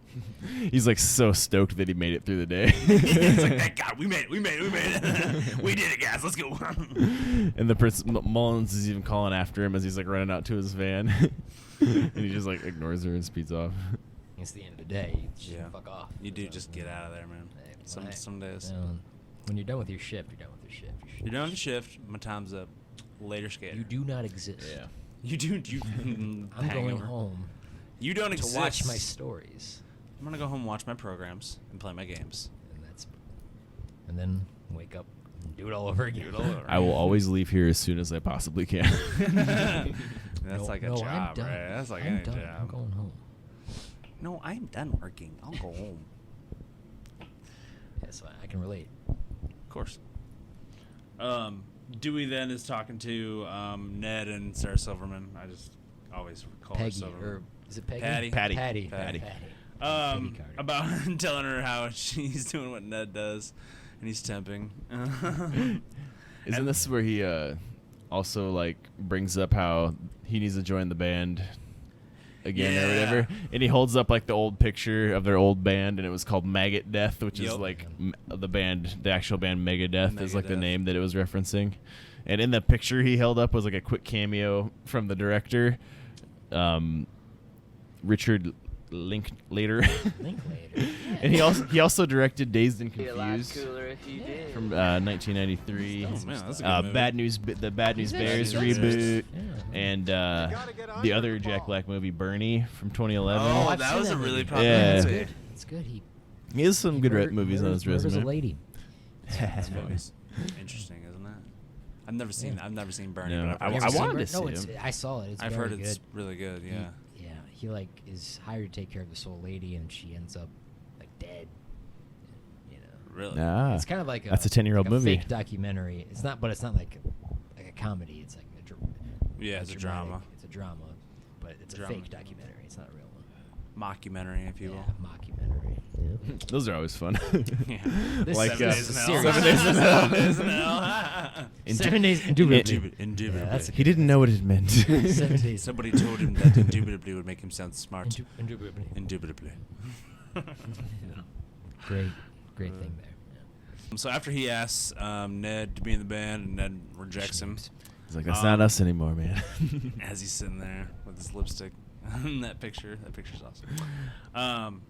He's like so stoked that he made it through the day. He's like, "Thank God, we made it, we made it. We did it, guys. Let's go." And the Mullins is even calling after him as he's like running out to his van, and he just like ignores her and speeds off. It's the end of the day. You just Yeah. fuck off. You do just get out of there, man. Some days. When you're done with your shift, you're done with your shift. You're done with the shift. My time's up. Later, skater. You do not exist. Yeah. You do. I'm going home You don't to exist. watch my stories. I'm gonna go home and watch my programs and play my games. And then wake up and do it all over again. I will always leave here as soon as I possibly can. That's like a I'm job, done. right? That's like I'm any done. job. I'm going home. No, I'm done working. I'll go home. Yeah, so I can relate. Of course. Dewey then is talking to Ned and Sarah Silverman. I just always call her Peggy, Silverman. or is it Peggy? Patty. Patty. About telling her how she's doing what Ned does, and he's temping. Isn't this where he also like brings up how he needs to join the band again or whatever? And he holds up like the old picture of their old band, and it was called Maggot Death, which is like the band, the actual band Megadeth is like the name that it was referencing. And in the picture he held up was like a quick cameo from the director, Richard Linklater. And he also directed Dazed and Confused from 1993. Oh, man, that's a good movie. The Bad News Bears reboot, and the other Jack Black movie Bernie from 2011. Oh, I've that seen was that a movie. really popular Yeah. It's movie. good. It's good. He has some good movies on his murders resume. a lady. That's interesting, isn't it? I've never seen Bernie. No, but I I've heard wanted it's- to No, see him. I saw it. It's I've very heard it's good. really good. Yeah. He like is hired to take care of this old lady, and she ends up like dead. You know. Really? Ah, It's kind of like that's a 10-year-old like movie. fake documentary. It's not, but it's not like a comedy. It's like Yeah, it's a drama. It's a drama, but it's a Drama. fake documentary. It's not a real one. Mockumentary, if you will. Yeah, mockumentary. Those are always fun. Yeah. This Like, is 7 a Days in Hell. series. 7 Days in Hell. 7 Days in Hell. 7 days indubitably. Indubitably. Yeah, that's a He didn't know what it meant. 7 days. Somebody told him that indubitably would make him sound smart. Indubitably. Indubitably. Great thing there. So after he asks Ned to be in the band, and Ned rejects him He's like, that's not us anymore, man. as he's sitting there with his lipstick. That picture's awesome.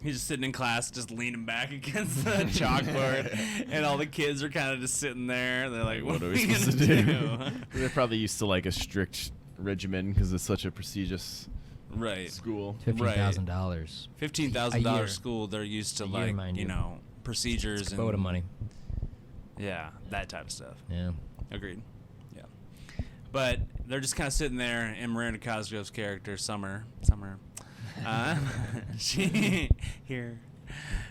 He's just sitting in class, just leaning back against the chalkboard, and all the kids are kind of just sitting there. They're like, "What are we supposed gonna to do?" They're probably used to like a strict regimen because it's such a prestigious Right. school. $15,000. $15,000 school. They're used to A year, like mind you. procedures It's a and boat of money. Yeah, that type of stuff. Yeah. Agreed. Yeah. But they're just kind of sitting there, and Miranda Cosgrove's character, Summer,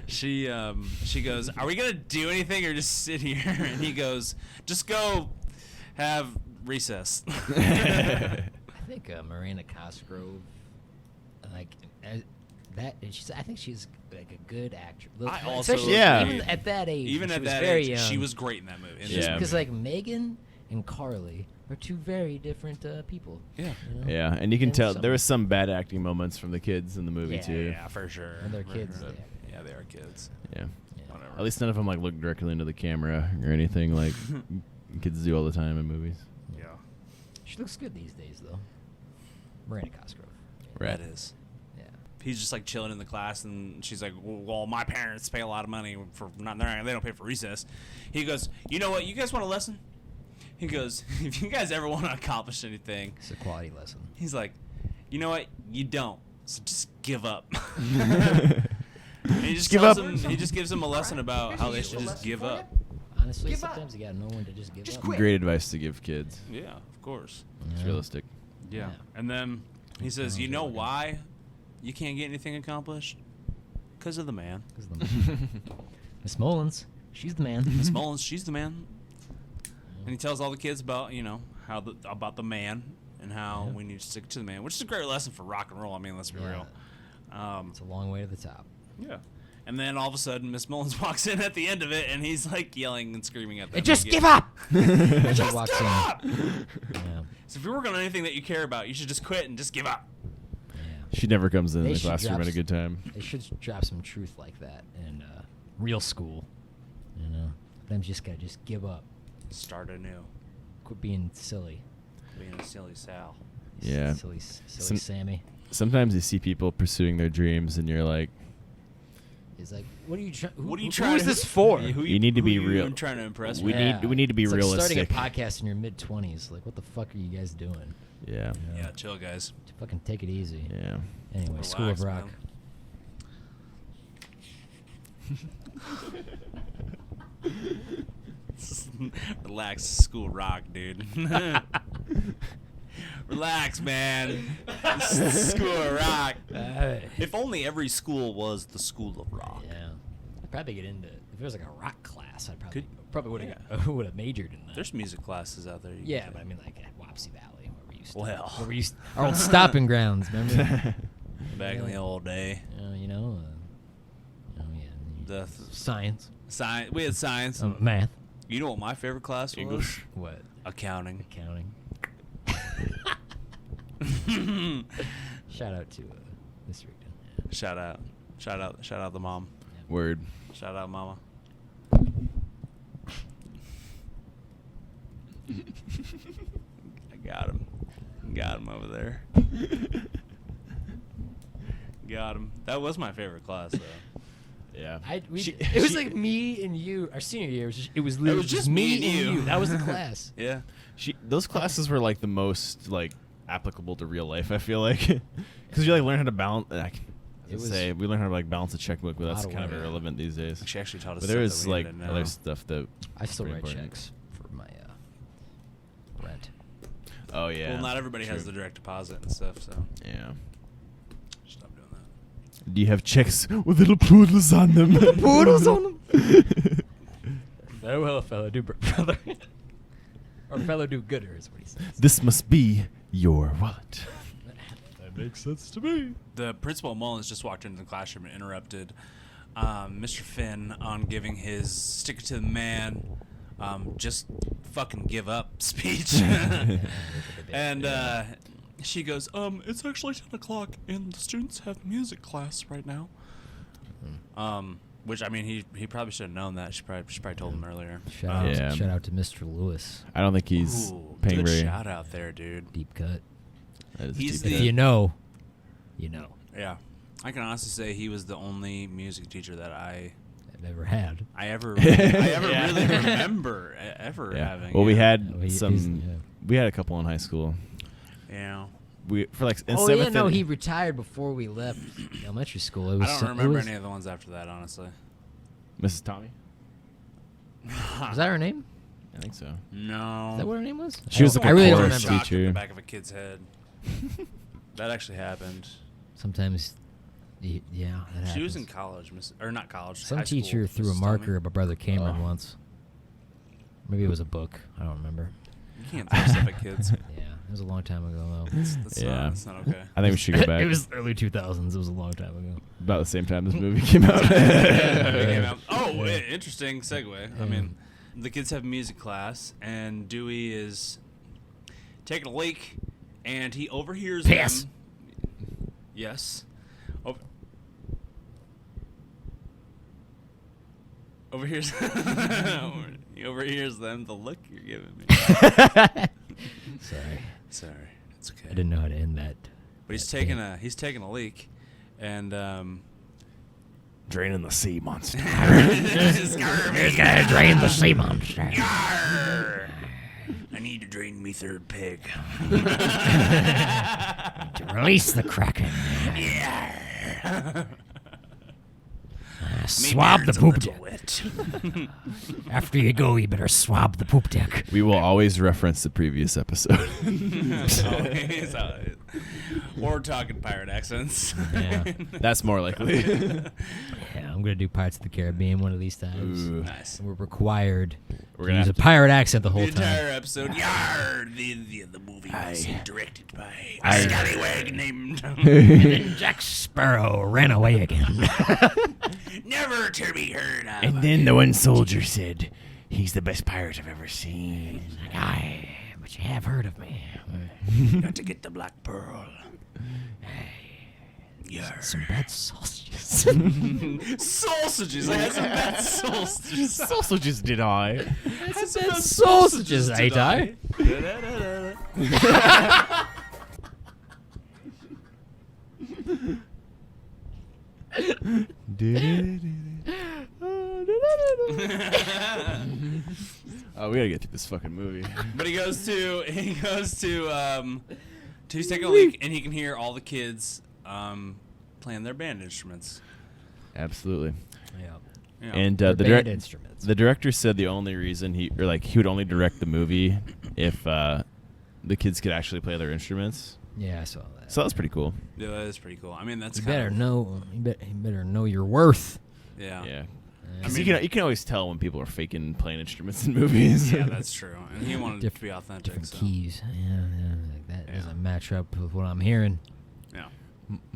she goes, "Are we gonna do anything or just sit here?" And he goes, "Just go have recess." I think Miranda Cosgrove, like that. I think she's like a good actress. I also Especially agree. even at that age. Even she at was that very age, young. she was great in that movie. In this Yeah. Because movie. like Megan and Carly are two very different people. Yeah. You know? Yeah, and you can And tell some- there was some bad acting moments from the kids in the movie Yeah, too. Yeah, for sure. And they're For kids. sure. Yeah. Yeah, they are kids. Yeah. Whatever. At least none of them like look directly into the camera or anything like kids do all the time in movies. Yeah. She looks good these days, though. Miranda Cosgrove. That is. Yeah. He's just like chilling in the class, and she's like, "Well, my parents pay a lot of money for they don't pay for recess." He goes, "You know what? You guys want a lesson?" He goes, "If you guys ever want to accomplish anything," It's a quality lesson. he's like, "You know what? You don't. So just give up." And he just Give tells up. him, he just gives him a lesson about how they should just give up. Honestly, sometimes you gotta know when to just give up. Great advice to give kids. Yeah, of course. It's Yeah. realistic. Yeah. Yeah. And then he says, sounds "You know really good. why you can't get anything accomplished? Because of the man. 'Cause of the- Miss Mullins, she's the man. Miss Mullins, she's the man." And he tells all the kids about, about the man and how Yeah. we need to stick to the man, which is a great lesson for rock and roll. I mean, let's be Yeah. real. It's a long way to the top. Yeah. And then all of a sudden, Miss Mullins walks in at the end of it, and he's like yelling and screaming at them. And just again. give up! Just walks give in. up! Yeah. So if you're working on anything that you care about, you should just quit and just give up. Yeah. She never comes in They the should classroom drop at a good time. They should drop some truth like that in real school. You know, them just gotta just give up. Start anew. Quit being silly. Being a silly Sal. Yeah. Silly Sammy. Sometimes you see people pursuing their dreams, and you're like, He's like, "What are you trying? What are you Who trying? is this for?" Who You need to be who you real. even trying to impress We me? need to be It's like realistic. starting a podcast in your mid-20s. Like, what the fuck are you guys doing? Yeah. Yeah, chill, guys. Fucking take it easy. Yeah. Anyway, Relax, School of Rock. Man. Relax, School of Rock, dude. Relax, man. School of Rock. If only every school was the School of Rock. Yeah, I'd probably get into. If it was like a rock class, I'd probably would have majored in that. There's music classes out there. You Yeah, can but I mean, like at Wapsie Valley, where we used to. Well. Where we used our old stopping grounds. Remember? back in the old day. The Science. science. We had science. Math. You know what my favorite class was? English. What? Accounting. Accounting. Shout out to Mr. Rigdon. Yeah. Shout out the mom. Word. Shout out mama. I got him over there. Got him. That was my favorite class though. Yeah. It was like me and you. Our senior year, it was literally just me and you. That was the class. Yeah. Those classes were like the most like applicable to real life. I feel like because you like learn how to balance. We learn how to like balance a checkbook, but that's kind of irrelevant these days. She actually taught us. But there stuff is that we like needed to know. other stuff that I still pretty write important. checks for my rent. Oh yeah. Well, not everybody has the direct deposit and stuff, so Yeah. stop doing that. Do you have checks with little poodles on them? Poodles on them. Farewell, fellow do brother. Or fellow do gooder is what he says. This must be your wallet. That makes sense to me. The principal Mullins just walked into the classroom and interrupted Mr. Finn on giving his stick it to the man, just fucking give up speech. And she goes, it's actually 10 o'clock and the students have music class right now. Which, I mean, he probably should have known that. She probably told him earlier. Shout out to Mr. Lewis. I don't think he's paying good very. shout out there, dude. Deep cut. That is He's deep the- cut. You know. You know. Yeah. I can honestly say he was the only music teacher that I I've ever had. ever really remember ever having. Well, we yeah. had He's- some. yeah. We had a couple in high school. Yeah. We for like in Oh seventh. yeah, no, and- he retired before we left elementary school. It I was. don't remember any of the ones after that, honestly. Mrs. Tommy. Was that her name? I think so. No. Is that what her name was? She was like I a really don't chorus remember. Shock in teacher. the back of a kid's head. That actually happened. Sometimes, yeah, that happens. She was in college, or not college. Some high school, teacher threw a Mrs. marker Tommy. at my brother Cameron once. Maybe it was a book. I don't remember. You can't throw stuff at kids. Yeah, it was a long time ago though. That's Yeah. not okay. I think we should go back. It was early 2000s. It was a long time ago. about the same time this movie came out. It came out. Oh, interesting segue. I mean, the kids have music class, and Dewey is taking a leak, and he overhears Piss. them. Yes. Overhears. He overhears them. The look you're giving me. Sorry. It's okay. I didn't know how to end that. But he's taking a leak, and Draining the sea monster. He's gonna drain the sea monster. I need to drain me third pig. To release the kraken. Yeah. Swab the poop deck. After you go, you better swab the poop deck. We will always reference the previous episode. Always. Or talking pirate accents. Yeah. That's more likely. Yeah, I'm gonna do Pirates of the Caribbean one of these times. Ooh. Nice. We're required We're to gonna use a have to- pirate accent the whole The time. entire episode. Yar! The movie was directed by a I- scallywag named And Jack Sparrow ran away again. Never to be heard of. And then the one soldier said, "He's the best pirate I've ever seen." Aye, but you have heard of me. Got to get the Black Pearl. Yar. Some bad sausages. Sausages. I had some bad sausages. Sausages did I? Some bad sausages, ain't I? Oh, we gotta get through this fucking movie. But he goes to he's taking a leak, and he can hear all the kids playing their band instruments. Absolutely. Yeah. Yeah. And They're the band instruments. the director said the only reason he would only direct the movie if the kids could actually play their instruments. Yeah, I saw that. So that's pretty cool. Yeah, that is pretty cool. I mean, that's You kind better of, know. You better know your worth. Yeah. Yeah. I 'Cause mean- you can always tell when people are faking playing instruments in movies. Yeah, that's true. And he wanted it to be authentic. Different So. keys. Yeah, like that Yeah. doesn't match up with what I'm hearing. Yeah.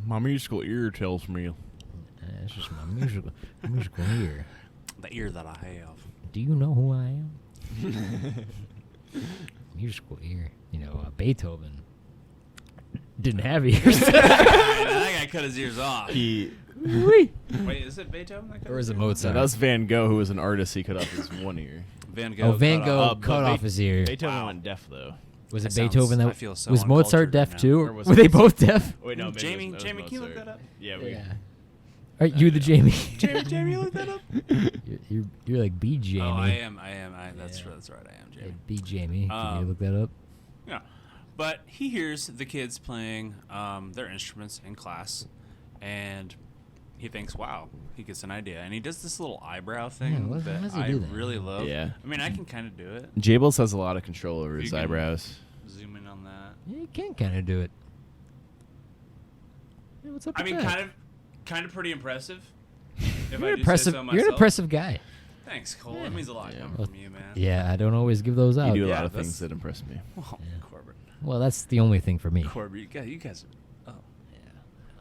My musical ear tells me. It's just my musical ear. The ear that I have. Do you know who I am? Musical ear. You know, Beethoven didn't have ears. That guy cut his ears off. He. Wait, is it Beethoven that cut Or his is it ears? Mozart? That was Van Gogh, who was an artist. He cut off his one ear. Van Gogh. Van cut Gogh off- cut off his ear. Beethoven Wow. went deaf though. Was it That sounds- Beethoven I that feel so was Mozart uncultured deaf right now. too? Or was Were they Mozart- both deaf? Wait, no, maybe Jamie, it was Jamie, can you look Mozart. that up? Yeah, Are you the Jamie? Jamie, look that up. You're like B Jamie. Oh, I am. That's Yeah. right. I am Hey, Jamie. B Jamie. Can you look that up? Yeah, but he hears the kids playing their instruments in class, and he thinks, "Wow!" He gets an idea, and he does this little eyebrow thing Yeah, how that does he I do that? really love. Yeah. I mean, I can kind of do it. Jables has a lot of control over You his can eyebrows. Zoom in on that. Yeah, you can kind of do it. Yeah, what's up I with mean, that? kind of pretty impressive. If You're I an do impressive. say so You're an myself. impressive guy. Thanks, Cole. That means a lot coming Well, from you, man. Yeah, I don't always give those You out. do a Yeah, lot of that's- things that impress me. Well, Corbett. Well, that's the only thing for me. Corbett, you guys. Oh. Yeah.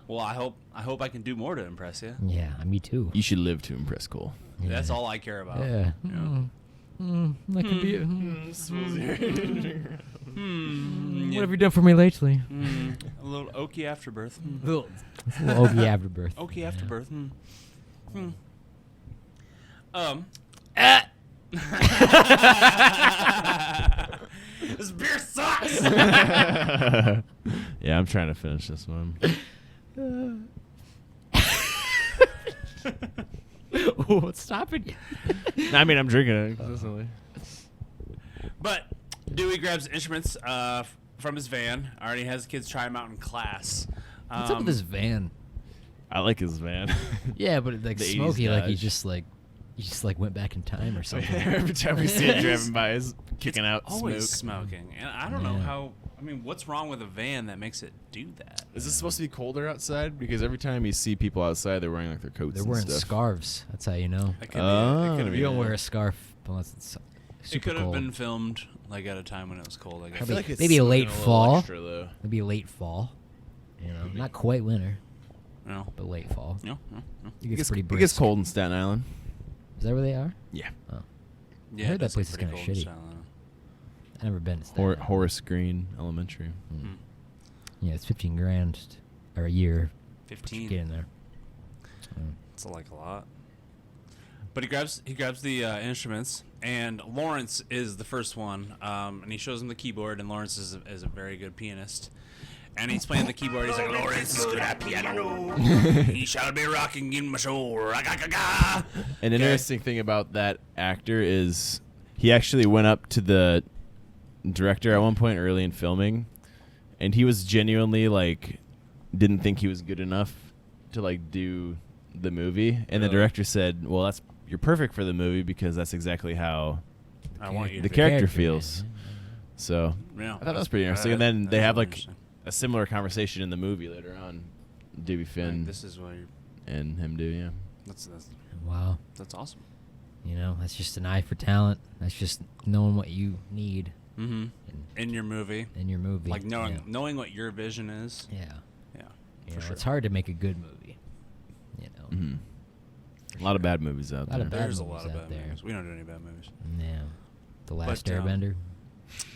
Well, I hope I can do more to impress you. Yeah, me too. You should live to impress Cole. Yeah. That's all I care about. Yeah. That could be. What have you done for me lately? A little oaky afterbirth. Little Ogie afterbirth. Oaky afterbirth. This beer sucks. Yeah, I'm trying to finish this one. What's stopping you? I mean, I'm drinking it consistently. But Dewey grabs instruments from his van. Already has the kids try them out in class. What's up with this van? I like his van. Yeah, but like The 80s Smokey, like he Dodge. just like went back in time or something. Every time we see it driving by, he's kicking out Always smoke. smoking, and I don't know Yeah. how. I mean, what's wrong with a van that makes it do that? Is this supposed to be colder outside? Because every time you see people outside, they're wearing like their coats They're and wearing stuff. scarves. That's how you know. It could Oh, be. It could You don't yeah. wear a scarf unless it's It super could have cold. been filmed like at a time when it was cold. I guess. I feel like it's Maybe a smoking late little fall. extra, though. Maybe a late fall. You know, not quite winter, No. but late fall. No. It gets pretty It brisk. gets cold in Staten Island. Is that where they are? Yeah. Oh, Yeah, I heard it that does place get is pretty kinda cold in shitty. Staten Island. I never been to Staten Island. Horace Green Elementary. Yeah, it's $15,000 or a year. to 15. Get in there. It's like a lot. But he grabs the instruments, and Lawrence is the first one, and he shows him the keyboard. And Lawrence is a very good pianist, and he's playing the keyboard. He's like, Lawrence is good at piano. He shall be rocking in my soul. Ra-ga-ga-ga. An interesting thing about that actor is he actually went up to the director at one point early in filming, and he was genuinely like didn't think he was good enough to like do the movie, and the Really? director said, "Well, you're perfect for the movie because that's exactly how I want you the to character Character, feels." So Yeah, I thought that was pretty interesting. And then that's they have really like interesting. a similar conversation in the movie later on. Dewey Finn Like, this is what you're. and him do, yeah. That's Wow. awesome. You know, that's just an eye for talent. That's just knowing what you need Mm-hmm. In your movie, in your movie. like knowing what your vision is. Yeah. Yeah, You for know, sure. it's hard to make a good movie. You know. Hmm. A lot of bad movies out A lot there. of bad There's a lot movies of out bad there. movies. We don't do any bad movies. Yeah. The Last But, Airbender.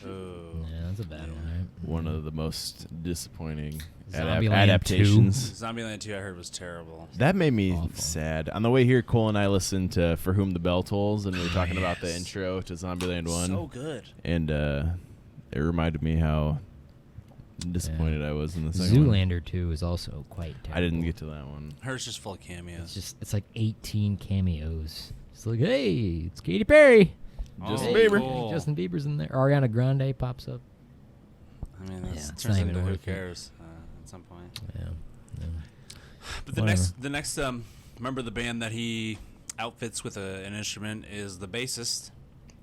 Oh. Yeah, that's a bad one, right? One of the most disappointing Zombieland adaptations. Zombieland 2 I heard was terrible. That made me Awful. sad. On the way here, Cole and I listened to For Whom the Bell Tolls, and we were talking about the intro to Zombieland 1. So good. And it reminded me how disappointed I was in the second one. Zoolander 2 is also quite terrible. I didn't get to that one. Hers just full of cameos. It's like 18 cameos. It's like, hey, it's Katy Perry. Justin Hey, Bieber. Cool. Justin Bieber's in there. Ariana Grande pops up. I mean, Yeah, this it's turns not even into who worth it. cares at some point. Yeah. But Whatever. the next member of the band that he outfits with an instrument is the bassist,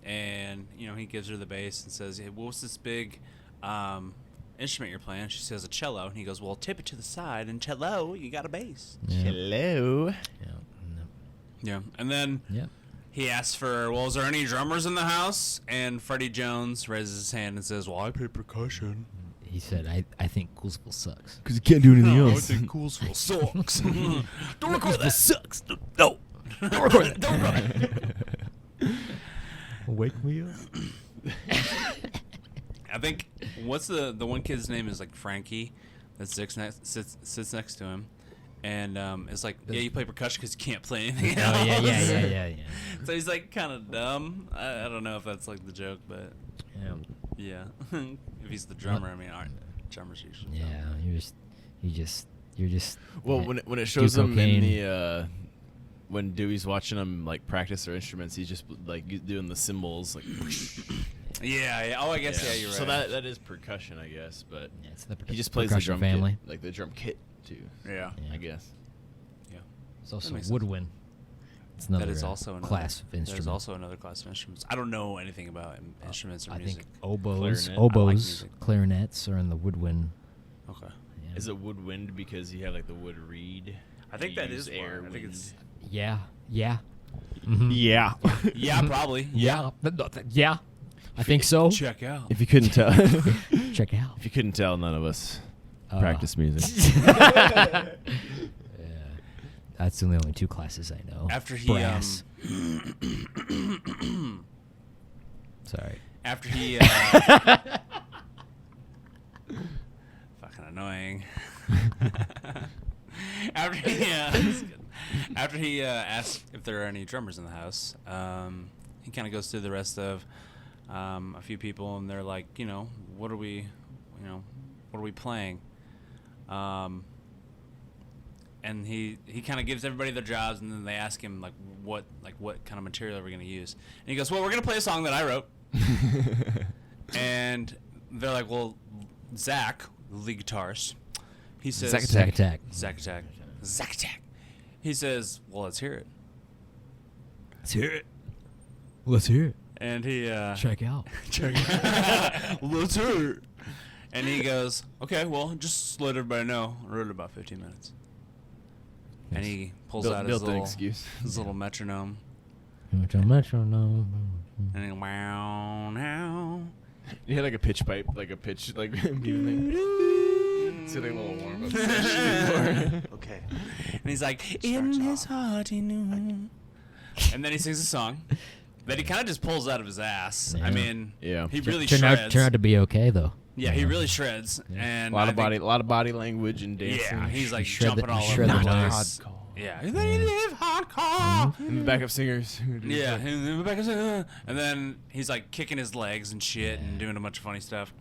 and he gives her the bass and says, "Hey, what's this big instrument you're playing?" She says, "A cello," and he goes, "Well, tip it to the side, and cello, you got a bass." Yeah. Hello. Yeah. Yeah, and then Yeah. he asks for, "Well, is there any drummers in the house?" And Freddie Jones raises his hand and says, "Well, I play percussion." He said, I think Coolsville sucks. Because you can't do anything No, I else. think Coolsville sucks. Don't record Coolsville that. sucks. No. Don't record that. Don't record it. Wake me up. I think what's the one kid's name is like Frankie that sits next to him, and it's like, yeah, you play percussion because you can't play anything else. Oh, yeah. So he's like kind of dumb. I don't know if that's like the joke, but Yeah. yeah, if he's the drummer, I mean, aren't drummers usually? Yeah, you're just. Well, yeah, when it shows them in cocaine. the when Dewey's watching them like practice their instruments, he's just like doing the cymbals like. Yeah. Oh, I guess yeah, you're right. So that is percussion, I guess, but Yeah, it's the he just plays the percussion drum family. kit, like the drum kit too. Yeah. I guess. Yeah. It's also That makes sense. woodwind. It's another That is also another class of instrument. That is also another class of instruments. I don't know anything about instruments or I music. think oboes, Clarinet. I like oboes, music. clarinets are in the woodwind. Okay. Yeah. Is it woodwind because you have like the wood reed? I think You that use is air. more. I think it's Yeah. Mhm. Yeah. yeah, probably. Yeah. Yeah. I think so. Check out. If you couldn't tell, Check it out. if you couldn't tell, none of us practice music. Yeah. That's the only two classes I know. After he Brass. Sorry. after he fucking annoying. After he asks if there are any drummers in the house, he kind of goes through the rest of a few people, and they're like, what are we playing? And he kind of gives everybody their jobs, and then they ask him what kind of material are we going to use? And he goes, well, we're going to play a song that I wrote. And they're like, well, Zach, the lead guitarist, he says, Zack Attack. Zack Attack. He says, well, let's hear it. Let's hear it. Let's hear it. And he Check out. let's hear it. And he goes, okay, well, just to let everybody know, I wrote it about 15 minutes. And he pulls out his little metronome. Metronome. And he wow now. You had like a pitch pipe, like a pitch, like thing. So they a little warm up session. Okay. And he's like, in his heart he knew. And then he sings a song that he kind of just pulls out of his ass. Yeah. I mean, Yeah. he really Turned shreds. out to be okay though. Yeah, he really shreds. And A lot I of think- body language and dancing. Yeah, he's like shred jumping the- all shred over the the place. Hardcore. Yeah, they live hardcore. And the backup singers. who do Yeah, stuff. and then back and then he's like kicking his legs and shit and doing a bunch of funny stuff.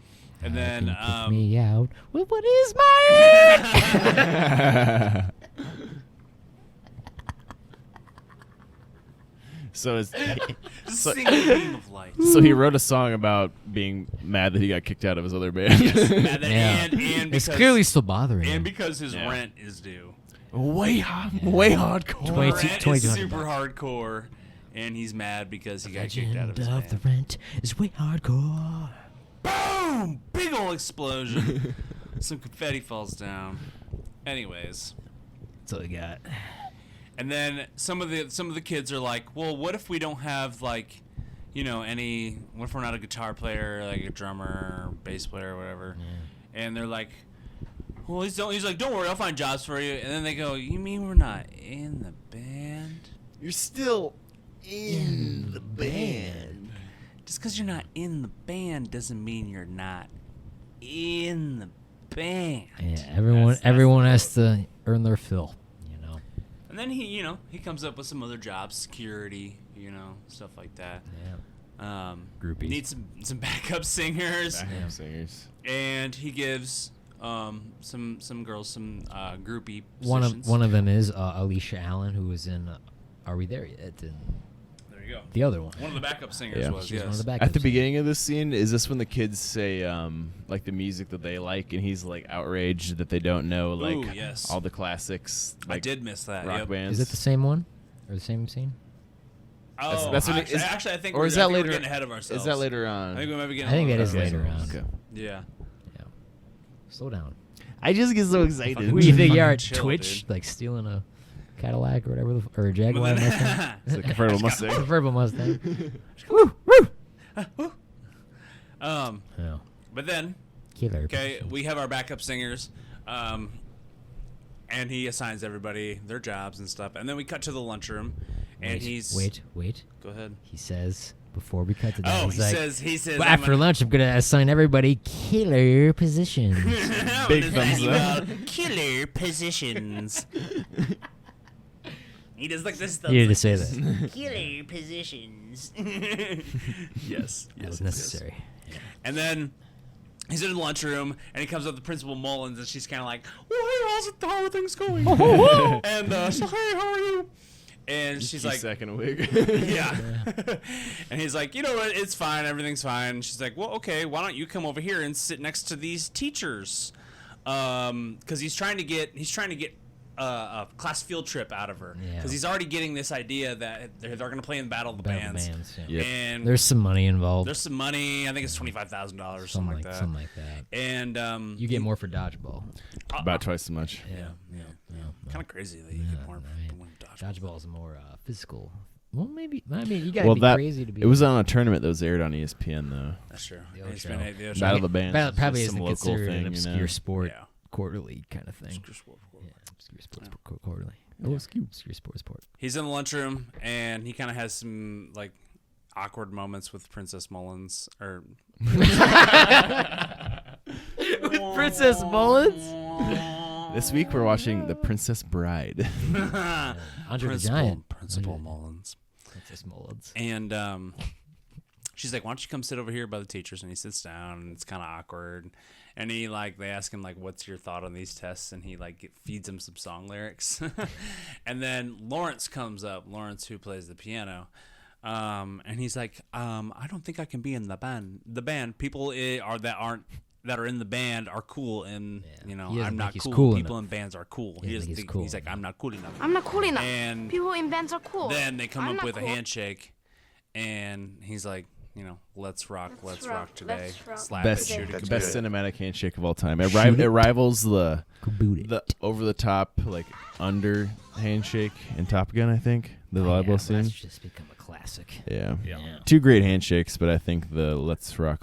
And then Kick me out. Well, what is my So it's single beam of light. so he wrote a song about being mad that he got kicked out of his other band. Yeah. And It's because, clearly still bothering and him. because his Yeah. rent is due. way hardcore. 22 Rent is 2200 super bucks. hardcore, and he's mad because he got kicked Legend out of his of the band. rent is way hardcore. Boom! Big ol' explosion. Some confetti falls down. Anyways. That's all I got. And then some of the kids are like, well, what if we don't have like, any? What if we're not a guitar player, like a drummer, or bass player, or whatever? Yeah. And they're like, well, he's like, don't worry, I'll find jobs for you. And then they go, you mean we're not in the band? You're still in the band. Just because you're not in the band doesn't mean you're not in the band. Yeah, everyone has to earn their fill, And then he comes up with some other jobs, security, stuff like that. Yeah. Groupies. Needs some backup singers. Backup singers. And he gives some girls some groupie One positions. of them is Alicia Allen, who was in Are We There Yet? And There you go. the other one. One of the backup singers Yeah. was, She's yes. one of the backup At the singers. beginning of this scene, is this when the kids say like the music that they like, and he's like outraged that they don't know like Ooh, yes. all the classics? Like, I did miss that. rock Yep. bands. Is it the same one? Or the same scene? Oh, that's when it actually, is- actually, I think or we're, is I that think later? we're getting ahead of ourselves. Is that later on? I think we might be getting I think a that little is ahead of later ourselves. on. Okay. Yeah. Yeah. Slow down. I just get so excited. Fucking- Who do you think you are Fucking at chill, Twitch? dude. Like stealing a Cadillac or whatever, or a Jaguar But then- Mustang? It's a convertible Mustang. Convertible Mustang. Yeah. But then, Killer. okay, we have our backup singers, and he assigns everybody their jobs and stuff. And then we cut to the lunchroom, and Wait, he's Wait. Go ahead. He says before we cut to that. Oh, he's like, he says. well, I'm after gonna- lunch, I'm gonna assign everybody killer positions. I'm Big gonna thumbs assign you up. all Killer positions. He does like this stuff. You need to say that. Killer positions. Yes. That was necessary. And then he's in the lunchroom, and he comes up to Principal Mullins, and she's kind of like, "Well, hey, how are things going?" And so, "Hey, how are you?" And she's like, second a wig. "Yeah." And he's like, "You know what? It's fine. Everything's fine." And she's like, "Well, okay. Why don't you come over here and sit next to these teachers?" Because he's trying to get a class field trip out of her. Yeah. Because he's already getting this idea that they're going to play in the Battle of the Bands. Yeah. Yep. And There's some money involved. there's some money. I think it's $25,000 or something like that. Something like that. And You get more for dodgeball. About twice as much. Yeah. Kind of crazy that you get more right. for one dodgeball. Dodgeball is more physical. Well, maybe. I mean, you gotta Well, be that crazy to be. it was on a tournament that was aired on ESPN though. That's true. The old It's show. been the old Battle show. of the Bands. Probably Just some isn't local considered thing, an you obscure know? sport, Yeah. quarterly kind of thing. Obscure sport. Yeah, obscure sports quarterly. Oh, obscure sports sport. He's in the lunchroom, and he kind of has some like awkward moments with Princess Mullins. Or With Princess Mullins. This week we're watching The Princess Bride. Andre the Giant. Principal Mullins. Princess Mullins. And she's like, "Why don't you come sit over here by the teachers?" And he sits down, and it's kind of awkward. And he they ask him like, "What's your thought on these tests?" And he feeds him some song lyrics. And then Lawrence comes up. Lawrence, who plays the piano, and he's like, "I don't think I can be in the band. The band people that are in the band are cool, and He doesn't I'm think not he's cool. cool People enough. in bands are cool. He He doesn't doesn't think he's think cool he's like, I'm not cool enough." I'm not cool enough. And People in bands are cool. then they come I'm up not with cool. a handshake, and he's like, "Let's rock today." let's rock Slap Best it, shoot it, That's best good. cinematic handshake of all time. It rivals the over the top like under handshake in Top Gun. I think the volleyball scene. That's just become a classic. Yeah. Yeah. Two great handshakes, but I think the let's rock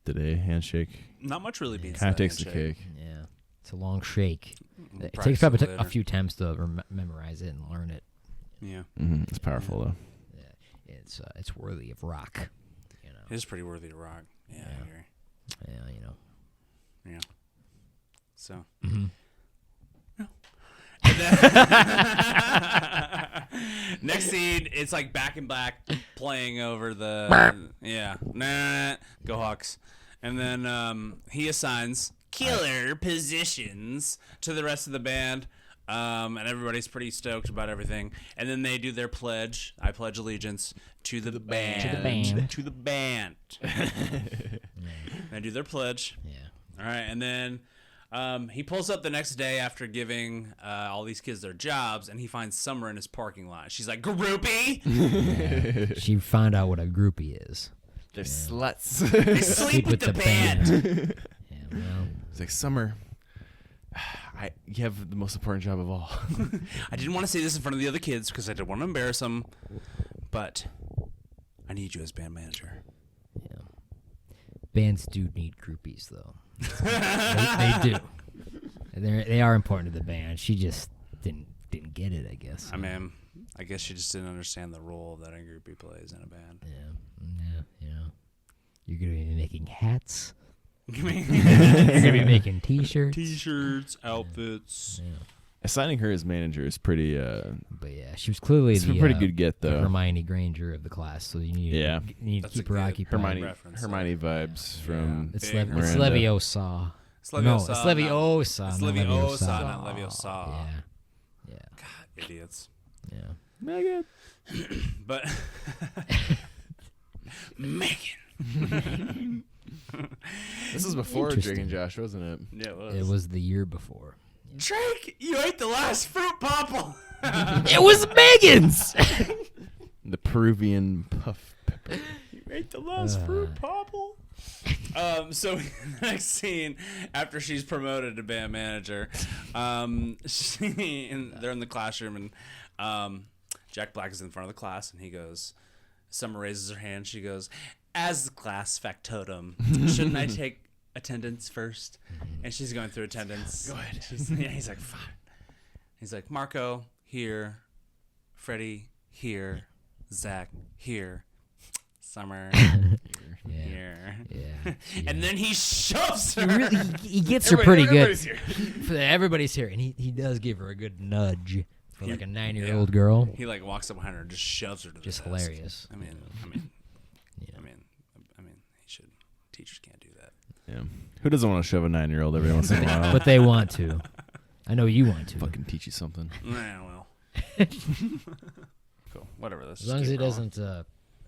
today handshake Not much really beats kind of that takes the handshake. cake. Yeah. It's a long shake. It Practice takes probably it a later. few times to memorize it and learn it. Yeah, It's powerful though. Yeah. It's worthy of rock. You know. it is pretty worthy to rock. Yeah, I agree. Yeah. You know. Yeah. So. Mm-hmm. And then next scene, it's like Back in Black playing over the go Hawks, and then he assigns killer positions to the rest of the band, and everybody's pretty stoked about everything. And then they do their pledge. I pledge allegiance to the band. To the band. To the band. They do their pledge. Yeah. All right, and then he pulls up the next day after giving all these kids their jobs, and he finds Summer in his parking lot. She's like, "Groupie!" She found out what a groupie is. They're sluts. They sleep with the band. Yeah. Well. It's like Summer. You have the most important job of all. I didn't want to say this in front of the other kids because I didn't want to embarrass them, but I need you as band manager. Yeah. Bands do need groupies, though. they do. They are important to the band. She just didn't get it, I guess. I mean, I guess she just didn't understand the role that a groupie plays in a band. Yeah. You know, you're gonna be making hats. I mean, You're gonna be making T-shirts. T-shirts, outfits. Yeah. Assigning her as manager is pretty. But yeah, she was clearly It's a the pretty good get, the though. Hermione Granger of the class. So you need to keep her occupied. Hermione vibes from It's Big Miranda. Leviosa. No, it's Leviosa. It's not Leviosa, Leviosa. not Leviosa. Yeah. God, idiots. Yeah. Megan. But Megan. This was before Drake Interesting. and Josh, wasn't it? Yeah, it was. It was the year before. Drake, you ate the last fruit popple. It was Megan's. The Peruvian puff pepper. You ate the last fruit popple. So in the next scene, after she's promoted to band manager, they're in the classroom, and Jack Black is in front of the class, and he goes, Summer raises her hand, she goes, as the class factotum, shouldn't I take attendance first? And she's going through attendance. Go ahead. He's like, fine. He's like, Marco, here. Freddie, here. Zach, here. Summer, here. Yeah. And then he shoves her. He gets her pretty good. Everybody's here, and he does give her a good nudge for like a 9-year-old girl. He like walks up behind her and just shoves her to the Just desk. hilarious. I mean, he should. Teachers can't do that. Yeah. Who doesn't want to shove a 9-year-old every once in a while? But they want to. I know you want to. Fucking teach you something. Yeah, well. Cool. Whatever. This. As long as it doesn't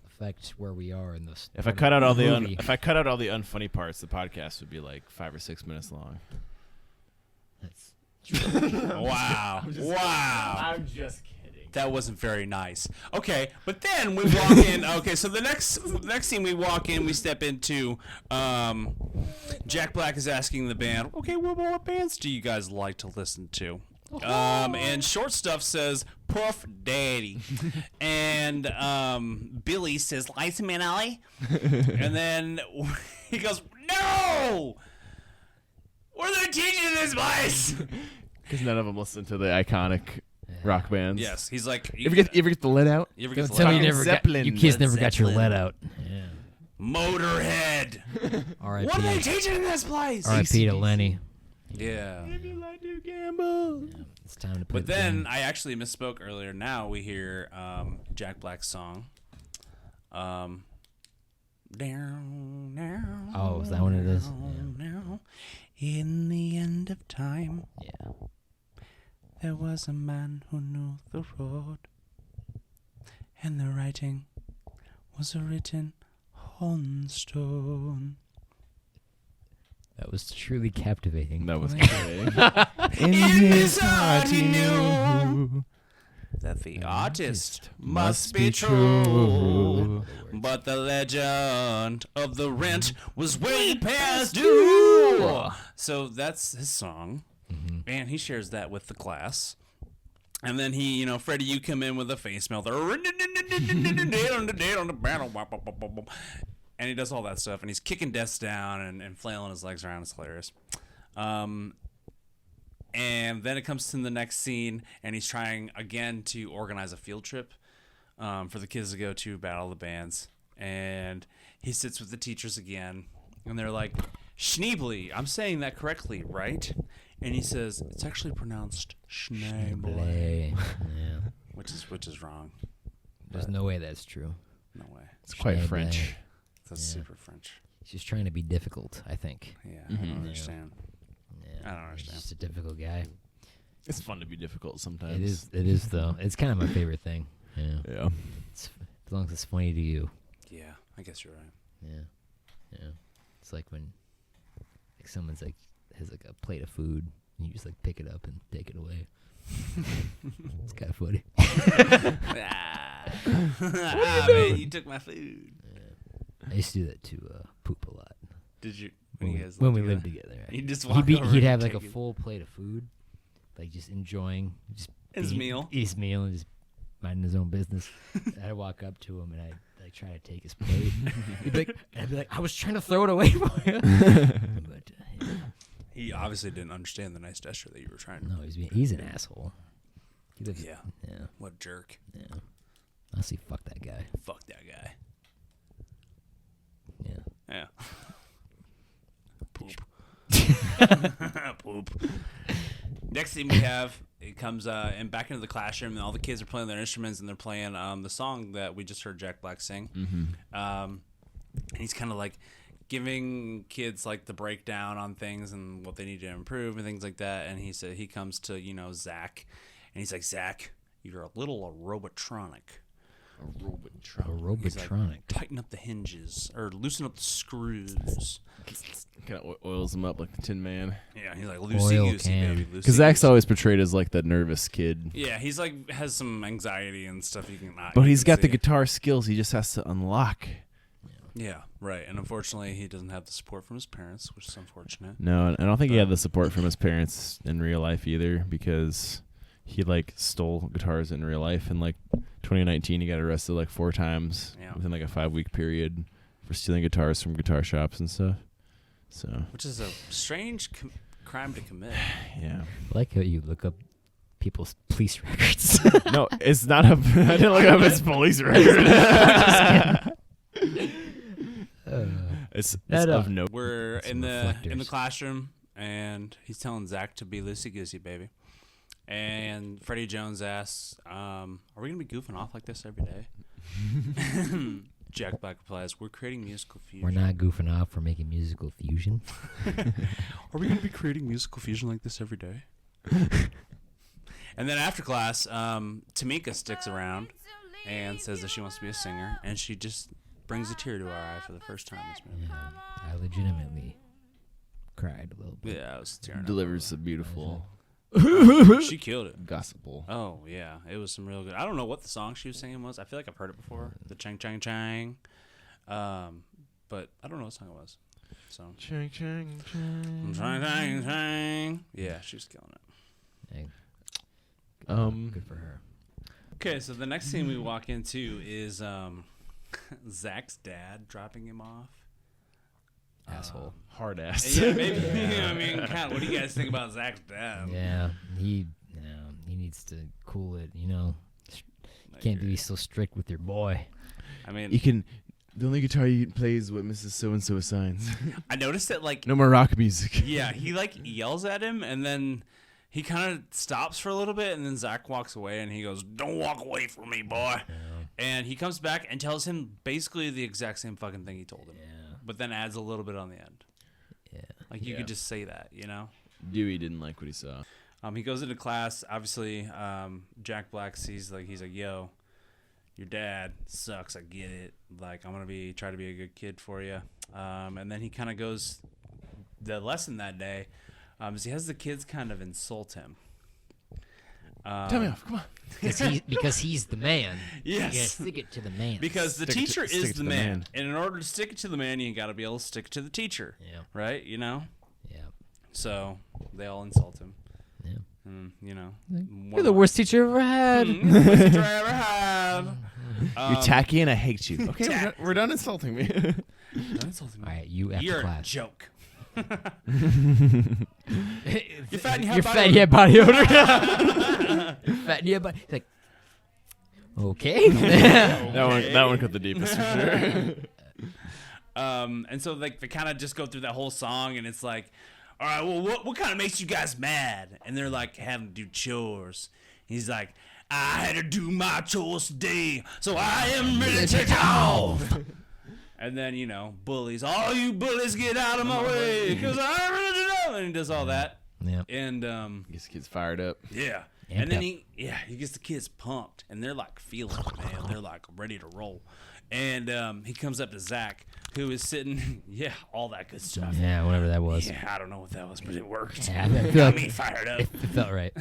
affect where we are in this. If I cut out all the movie. if I cut out all the unfunny parts, the podcast would be like 5 or 6 minutes long. That's Wow. Wow. I'm just kidding. That wasn't very nice. Okay, but then we walk in. Okay, so the next scene we walk in, we step into. Jack Black is asking the band, okay, what bands do you guys like to listen to? And Short Stuff says Puff Daddy, and Billy says Liza Minnelli, and then he goes, no, we're the teaching in this place. Because none of them listen to the iconic rock bands. Yes, he's like, You ever get the lead out? You ever Don't get tell me you Fucking never Zeppelin. got, you kids never got your Zeppelin. lead out. Yeah. Motorhead. R.I.P. What are they teaching in this place? R.I.P. to Lenny. Yeah. It's time to put But it then down. I actually misspoke earlier. Now we hear Jack Black's song. Down, down. Oh, is that what it is? Down, down. In the end of time, Yeah. there was a man who knew the road, and the writing was written on stone. That was truly captivating. That was great. In his heart he knew that the artist must be true, but the legend of the rent was way past due. So that's his song, and he shares that with the class. And then he, Freddie, you come in with a face melter, and he does all that stuff, and he's kicking desks down and flailing his legs around. It's hilarious. And then it comes to the next scene, and he's trying again to organize a field trip for the kids to go to Battle of the Bands. And he sits with the teachers again, and they're like, Schneebly, I'm saying that correctly, right? And he says, it's actually pronounced Schneebly, Play. Yeah. which is wrong. There's no way that's true. No way. It's quite Schneebly. French. That's super French. He's just trying to be difficult, I think. Yeah, I don't understand. Yeah. I don't understand. He's just a difficult guy. It's fun to be difficult sometimes. It is though. It's kind of my favorite thing. Yeah. Yeah. As long as it's funny to you. Yeah, I guess you're right. Yeah. Yeah. It's like when someone's like has like a plate of food and you just like pick it up and take it away. It's kind of funny. Man, you took my food. I used to do that to Poop a lot. Did you? When we lived together. You just walk over He'd and have like a take it. full plate of food, like just enjoying His meal. his meal, and just minding his own business. I'd walk up to him and I'd like try to take his plate. I'd be like, I was trying to throw it away for you. But yeah. He obviously didn't understand the nice gesture that you were trying to. No, he's an asshole. He lives, Yeah. yeah, What a jerk. yeah. Honestly, fuck that guy. Fuck that guy. Yeah. Yeah. Poop. Poop. Next thing we have, it comes and back into the classroom, and all the kids are playing their instruments, and they're playing the song that we just heard Jack Black sing. And he's kind of like giving kids like the breakdown on things and what they need to improve and things like that. And he comes to Zach, and he's like, Zach, you're a little robotronic. A robotronic. He's like, tighten up the hinges or loosen up the screws. Kind of oils him up like the Tin Man. Yeah, he's like loosey-goosey, baby. Because Zach's always portrayed as like the nervous kid. Yeah, he's like has some anxiety and stuff you can not. But he's got the guitar skills. He just has to unlock. Yeah, right. And unfortunately, he doesn't have the support from his parents, which is unfortunate. No, I don't think he had the support from his parents in real life either, because he like stole guitars in real life. In like 2019, he got arrested like 4 times within like a 5-week period for stealing guitars from guitar shops and stuff. So, which is a strange crime to commit. Yeah, I like how you look up people's police records. No, it's not a. I didn't look up his police record. It's of no. We're in the classroom, and he's telling Zach to be loosey goosey, baby. And Freddie Jones asks, "Are we gonna be goofing off like this every day?" Jack Black replies, "We're creating musical fusion." We're not goofing off. We're making musical fusion. Are we gonna be creating musical fusion like this every day? And then after class, Tamika sticks around and says that she wants to be a singer, and she just brings a tear to our eye for the first time this movie. Yeah, I legitimately cried a little bit. Yeah, I was tearing up. Delivers a beautiful. She killed it. Gospel. Oh yeah, it was some real good. I don't know what the song she was singing was. I feel like I've heard it before. The chang chang chang, but I don't know what song it was. So chang chang chang chang chang chang. Yeah, she was killing it. Hey, good for her. Okay, so the next scene we walk into is Zach's dad dropping him off. Asshole. Hard ass. Yeah, maybe. I mean, what do you guys think about Zach's dad? Yeah, he needs to cool it. Can't be so strict with your boy. I mean, you can. The only guitar you can play is what Mrs. So and So assigns. I noticed that no more rock music. Yeah, he like yells at him, and then he kind of stops for a little bit, and then Zach walks away, and he goes, "Don't walk away from me, boy." Yeah. And he comes back and tells him basically the exact same fucking thing he told him. Yeah. But then adds a little bit on the end. Yeah. Like you could just say that, Dewey didn't like what he saw. He goes into class. Obviously, Jack Black sees he's like, "Yo, your dad sucks. I get it. Like I'm gonna try to be a good kid for you." And then he kind of goes. The lesson that day is he has the kids kind of insult him. Tell me off. Come on. Because he's the man. Yes. You gotta stick it to the man. Because the teacher is the man. And in order to stick it to the man, you got to be able to stick it to the teacher. Yeah. Right? Yeah. So they all insult him. Yeah. And, you're the worst teacher I've ever had. The worst teacher I ever had. You're tacky and I hate you. Okay, we're done insulting me. Don't insult me. All right, you after You're class. a joke. You're fat and you have body odor. You're fat and you have body. He's like, okay. that one cut the deepest for sure. And so they kind of just go through that whole song, and it's like, all right, well, what kind of makes you guys mad? And they're like, having to do chores. He's like, I had to do my chores today, so I am ready to take off. And then, bullies. All you bullies get out of my way, because I'm ready to go. And he does all that. Yeah. And gets the kids fired up. Yeah. And then he gets the kids pumped, and they're like feeling it, man. They're like ready to roll. And he comes up to Zach, who is sitting, all that good stuff. Yeah, whatever that was. Yeah, I don't know what that was, but it worked. Yeah, Got me fired up. It felt right.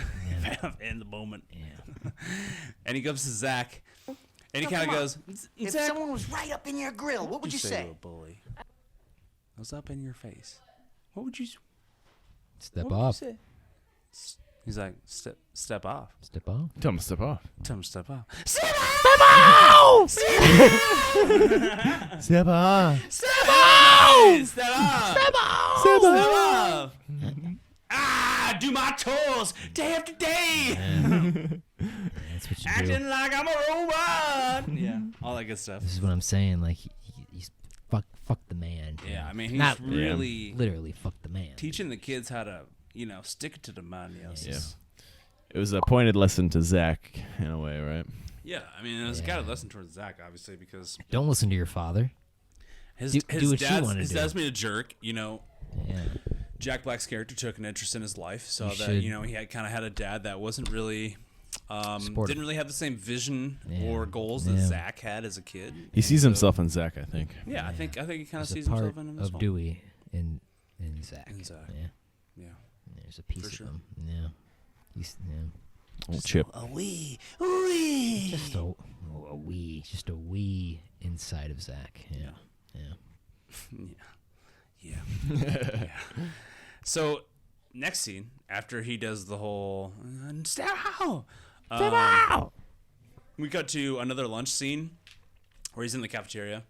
Yeah. In the moment. Yeah. And he comes to Zach, and he kind of goes, If Zach, someone was right up in your grill, what would you to say? a bully? I was up in your face. What would you Step what would you off. say? He's like, step off. Step off. Tell him to step off. Tell him to step off. Step off! Step off! Step off! Step off! Step off! Step off! Do my chores day after day. That's what you do. Acting like I'm a robot. Yeah, all that good stuff. This is what I'm saying. Like he's fuck the man. Yeah, I mean he's Not really literally fuck the man. teaching the kids how to stick it to the man. Yeah. It was a pointed lesson to Zach in a way, right? Yeah, I mean, it was kind of a lesson towards Zach, obviously, because Don't listen to your father. his do what you dad's, wanna his do. dad's been a jerk. You know, Yeah. Jack Black's character took an interest in his life, so You that should. you know he had kind of had a dad that wasn't really. Supportive. Didn't really have the same vision Yeah. or goals that Yeah. Zach had as a kid. He sees himself in Zach, I think. Yeah, I think he kind of There's sees a part himself in him as of well. Dewey in Zach. In Zach. Yeah. Yeah. There's a piece sure. of him. Yeah. Old Chip. Just a wee inside of Zach. Yeah. Yeah. Yeah. So, next scene, after he does the whole step out, we cut to another lunch scene where he's in the cafeteria,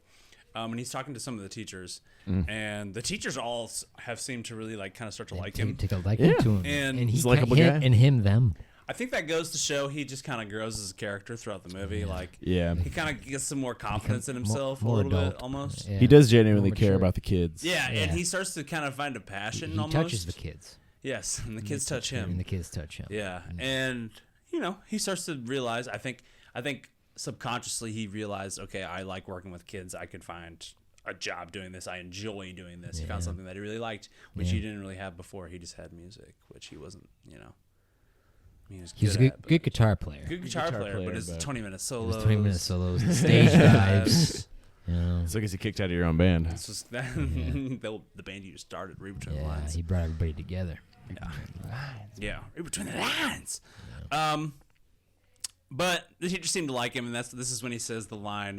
and he's talking to some of the teachers, and the teachers all have seemed to really kind of start to like him. Take a liking to him. And he he's a likable him, guy. and him them. I think that goes to show he just kind of grows as a character throughout the movie. Yeah. He kind of gets some more confidence in himself more a little adult. bit, almost. Yeah. He does genuinely More care mature. about the kids. Yeah, and Yeah. he starts to kind of find a passion He almost. touches the kids. Yes, and the kids touch him. And the kids touch him. Yeah, and he starts to realize. I think subconsciously he realized, okay, I like working with kids. I could find a job doing this. I enjoy doing this. He found something that he really liked, which he didn't really have before. He just had music, which he wasn't. He was He's a good, good guitar player. good guitar player, but it's 20-minute solos. His 20-minute solos, the stage dives. It's like he's kicked out of your own band. It's just that the band you started, Read Between the Yeah, Lines. he brought everybody together. Yeah, Read Between the Lines. But the teacher seemed to like him, and this is when he says the line,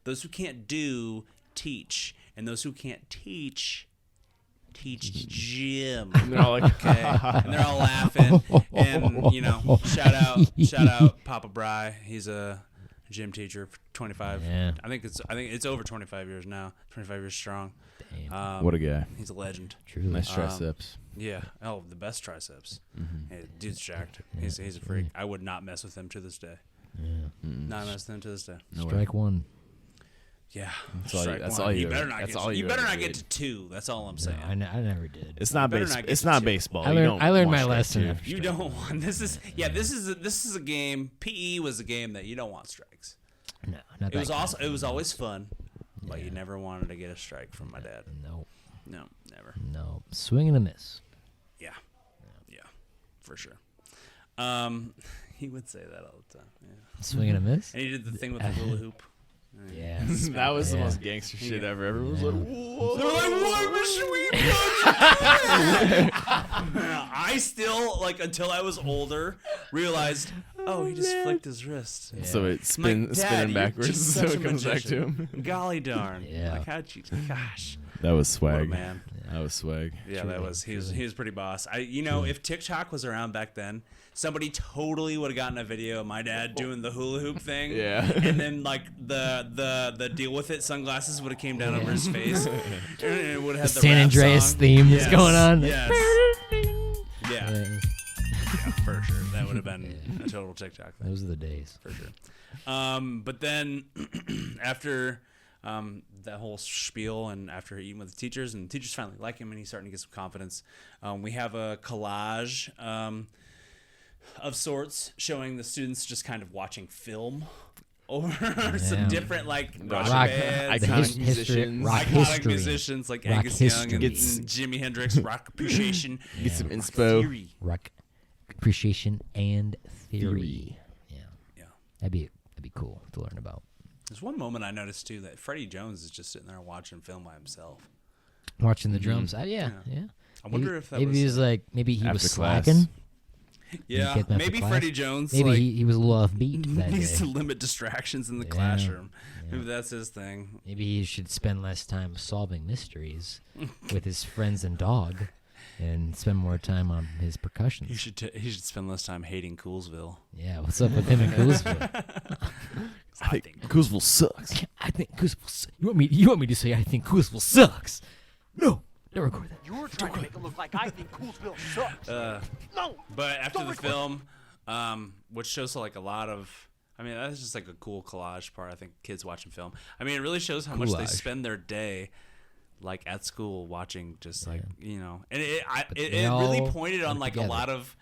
"Those who can't do, teach, and those who can't teach Jim." And they're all like, Okay, and they're all laughing, and shout out Papa Bry. He's a gym teacher for 25. Yeah. I think it's over 25 years now. 25 years strong. Damn. what a guy. He's a legend. Truly. Nice triceps. Yeah. Oh, the best triceps. Hey, dude's jacked. He's a freak. I would not mess with him to this day. Not mess with him to this day. Strike one. Yeah. all you- Strike that's one. all you You ever- better not that's get. all You you better ever not get did. to 2. That's all I'm No, saying. I never did. It's not better base. not get It's to not two. baseball. I You learned, don't I learned want my strike lesson two. after You strike don't one. want this is a game. PE was a game that you don't want strikes. No, not It was that kind also of it was always fun, but you never wanted to get a strike from my dad. No, No, never. no. Swing and a miss. Yeah, for sure. He would say that all the time. Yeah, Swing and a miss? and he did the thing with the hula hoop. Yeah. That was the Yeah. most gangster shit ever. Everyone was like, "Whoa!" They're like, "What was I still until I was older realized. Oh, he just flicked his wrist. So it I'm like, Dad, spinning you're backwards, just so such it a comes back to magician. him. Golly darn! Yeah. Like how'd you? Gosh, That was what a swag. man. That was swag. Yeah, that was he was pretty boss. If TikTok was around back then, somebody totally would have gotten a video of my dad doing the hula hoop thing. Yeah. And then the deal with it sunglasses would have came down over his face. And it would have had the San rap Andreas song. theme is Yes, going on. Yes. Yeah, Yeah, for sure. That would have been a total TikTok thing. those are the days. For sure. But then after that whole spiel and after eating with the teachers, and the teachers finally like him and he's starting to get some confidence, we have a collage of sorts showing the students just kind of watching film over some Yeah. different rock Rock, bands, iconic history, musicians. rock iconic history. musicians like Rock Angus Young history. and Gets- Jimi Hendrix, rock appreciation, Get some rock inspo. theory. Rock appreciation and theory. Theory. Yeah, Yeah. that'd be cool to learn about. There's one moment I noticed too that Freddie Jones is just sitting there watching film by himself. Watching the drums. Yeah. Yeah. I wonder if that maybe was, he was maybe he was after class. slacking. Yeah, get them after maybe class. Freddie Jones Maybe like, he was a little offbeat that needs day. to limit distractions in the Yeah, classroom. yeah. Maybe that's his thing. Maybe he should spend less time solving mysteries with his friends and dog, and spend more time on his percussions. He should spend less time hating Coolsville. Yeah, what's up with him and Coolsville? I think Coolsville sucks. I think Coolsville. You want me to say I think Coolsville sucks? No, don't record that. You're trying to make it look like I think Coolsville sucks. No. But after the film, which shows a lot of, that's just a cool collage part. I think kids watching film. It really shows how much they Collage. spend their day, at school watching, just and it they really all pointed on work a together. lot of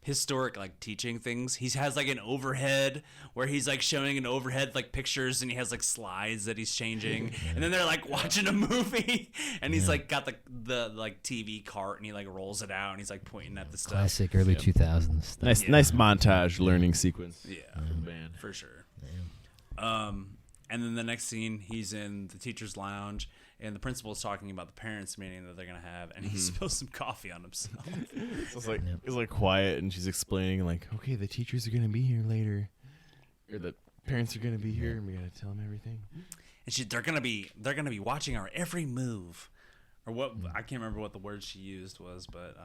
historic like teaching things. He has like an overhead where he's like showing an overhead like pictures, and he has like slides that he's changing, and then they're like watching a movie, and he's like got the like TV cart, and he like rolls it out, and he's like pointing at the stuff. Classic early 2000s stuff. Nice montage learning sequence. Yeah, Man. for sure. And then the next scene, he's in the teacher's lounge, and the principal is talking about the parents' meeting that they're gonna have, and he spills some coffee on himself. It's like quiet, and she's explaining like, okay, the teachers are gonna be here later, or the parents are gonna be here, and we gotta tell them everything. And they're gonna be watching our every move, or what? I can't remember what the word she used was, but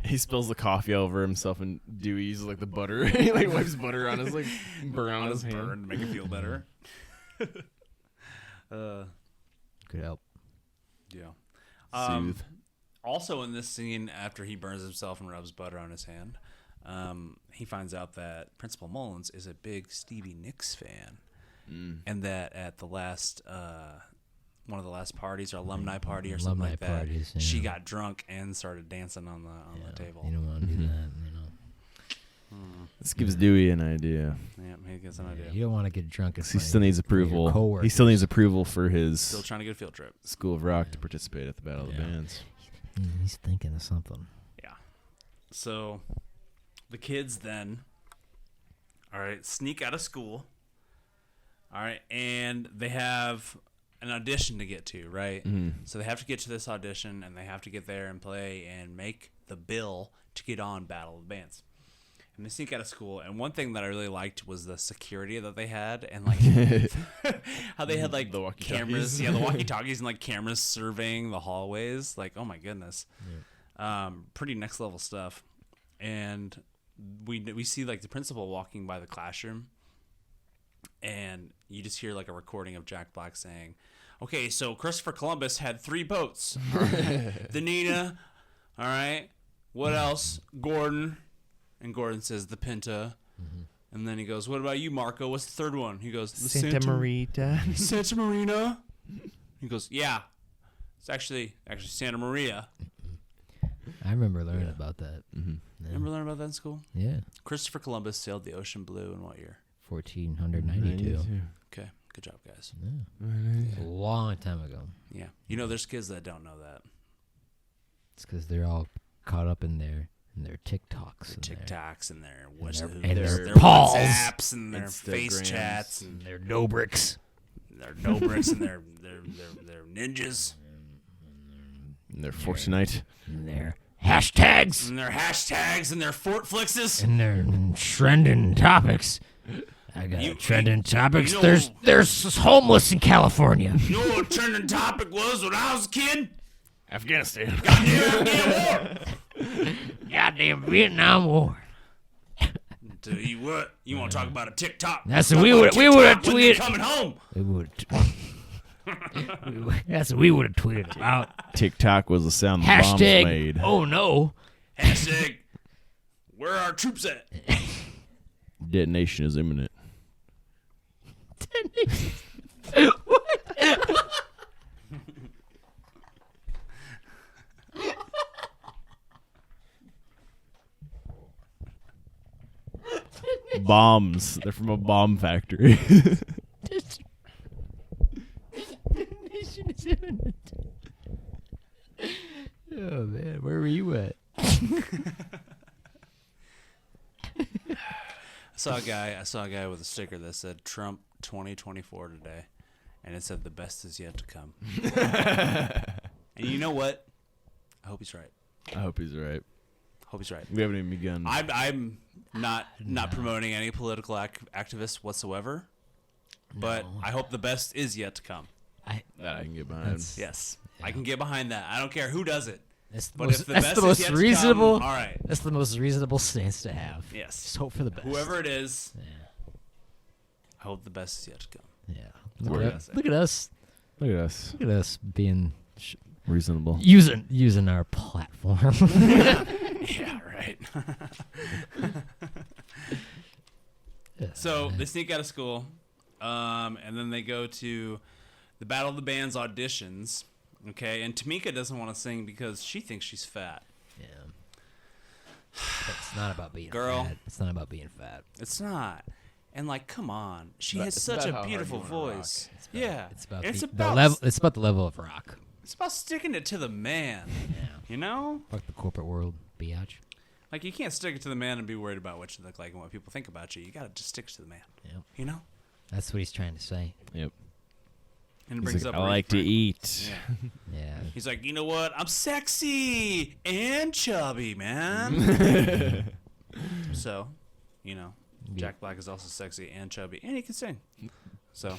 he spills the coffee all over himself, and Dewey uses like the butter. He like wipes butter on his like burn on his hand to make it feel better. Could help. Yeah. Soothe. Also in this scene, after he burns himself and rubs butter on his hand, he finds out that Principal Mullins is a big Stevie Nicks fan, and that at the last one of the last parties, or alumni party or something like that, parties, yeah. she got drunk and started dancing on the table. You don't want to do that, you know. This gives Dewey an idea. Yeah, he gets an idea. You don't want to get drunk. He still needs approval. He still needs approval for his Still trying to get a field trip. School of Rock to participate at the Battle of the Bands. He's thinking of something. Yeah. So the kids then, all right, sneak out of school. All right, and they have an audition to get to, right? So they have to get to this audition, and they have to get there and play and make the bill to get on Battle of the Bands. And they sneak out of school, and one thing that I really liked was the security that they had, and like how they had like the cameras, the walkie-talkies, and like cameras surveying the hallways. Like, oh my goodness, pretty next level stuff. And we see like the principal walking by the classroom, and you just hear like a recording of Jack Black saying, "Okay, so Christopher Columbus had 3 boats. All right. The Nina, all right. What else? Gordon." And Gordon says, the Pinta. And then he goes, what about you, Marco? What's the third one? He goes, the Santa Marita. Santa Marina. He goes, yeah. It's actually Santa Maria. I remember learning about that. Yeah. Remember learning about that in school? Yeah. Christopher Columbus sailed the ocean blue in what year? 1492. Okay. Good job, guys. Yeah. A long time ago. Yeah. You know, there's kids that don't know that. It's because they're all caught up in their TikToks. Their TikToks and their their Pauls. Pauls. WhatsApps and their face chats and their Dobricks. Their Dobricks and their ninjas. And their Fortnite. And their hashtags. And their hashtags and their Fort Flixes. And their trending topics. I got trending topics. You know, there's homeless in California. You know what trending topic was when I was a kid? Afghanistan. Goddamn Vietnam War. Tell you what, you want to talk about a TikTok? That's what we would have tweeted. Coming home. We would. That's what we would have tweeted about. TikTok was the sound the bombs Hashtag. made. Oh no. Hashtag. Where are our troops at? Detonation is imminent. Bombs. They're from a bomb factory. Detonation is imminent. Oh man, where were you at? I saw a guy with a sticker that said Trump 2024 today, and it said the best is yet to come. And you know what? I hope he's right. I hope he's right. Hope he's right. We haven't even begun. I'm not promoting any political activists whatsoever, but I hope the best is yet to come. That I can get behind. Yes, I can get behind that. I don't care who does it. That's the But most, if the that's best the is most yet to reasonable. come, all right. That's the most reasonable stance to have. Yes. Just hope for the best. Whoever it is, Yeah. I hope the best is yet to come. Yeah. Word. Look at us. Look at us. Look at us being Reasonable. using our platform. Yeah, right. So they sneak out of school, and then they go to the Battle of the Bands auditions. Okay, and Tamika doesn't want to sing because she thinks she's fat. Yeah. It's not about being Girl. fat. It's not about being fat. It's not. And like, come on, she But has it's such about a how hard beautiful you wanna rock. voice. Yeah, It's about it's the about level. It's about the level of rock. It's about sticking it to the man. Yeah. You know, Fuck the corporate world, biatch. like you can't stick it to the man and be worried about what you look like and what people think about you. You gotta just stick to the man. Yep. You know. That's what he's trying to say. Yep. And it He's brings like, up I a like to friend. eat. Yeah. Yeah. He's like, you know what? I'm sexy and chubby, man. So, you know, Jack Black is also sexy and chubby, and he can sing. So,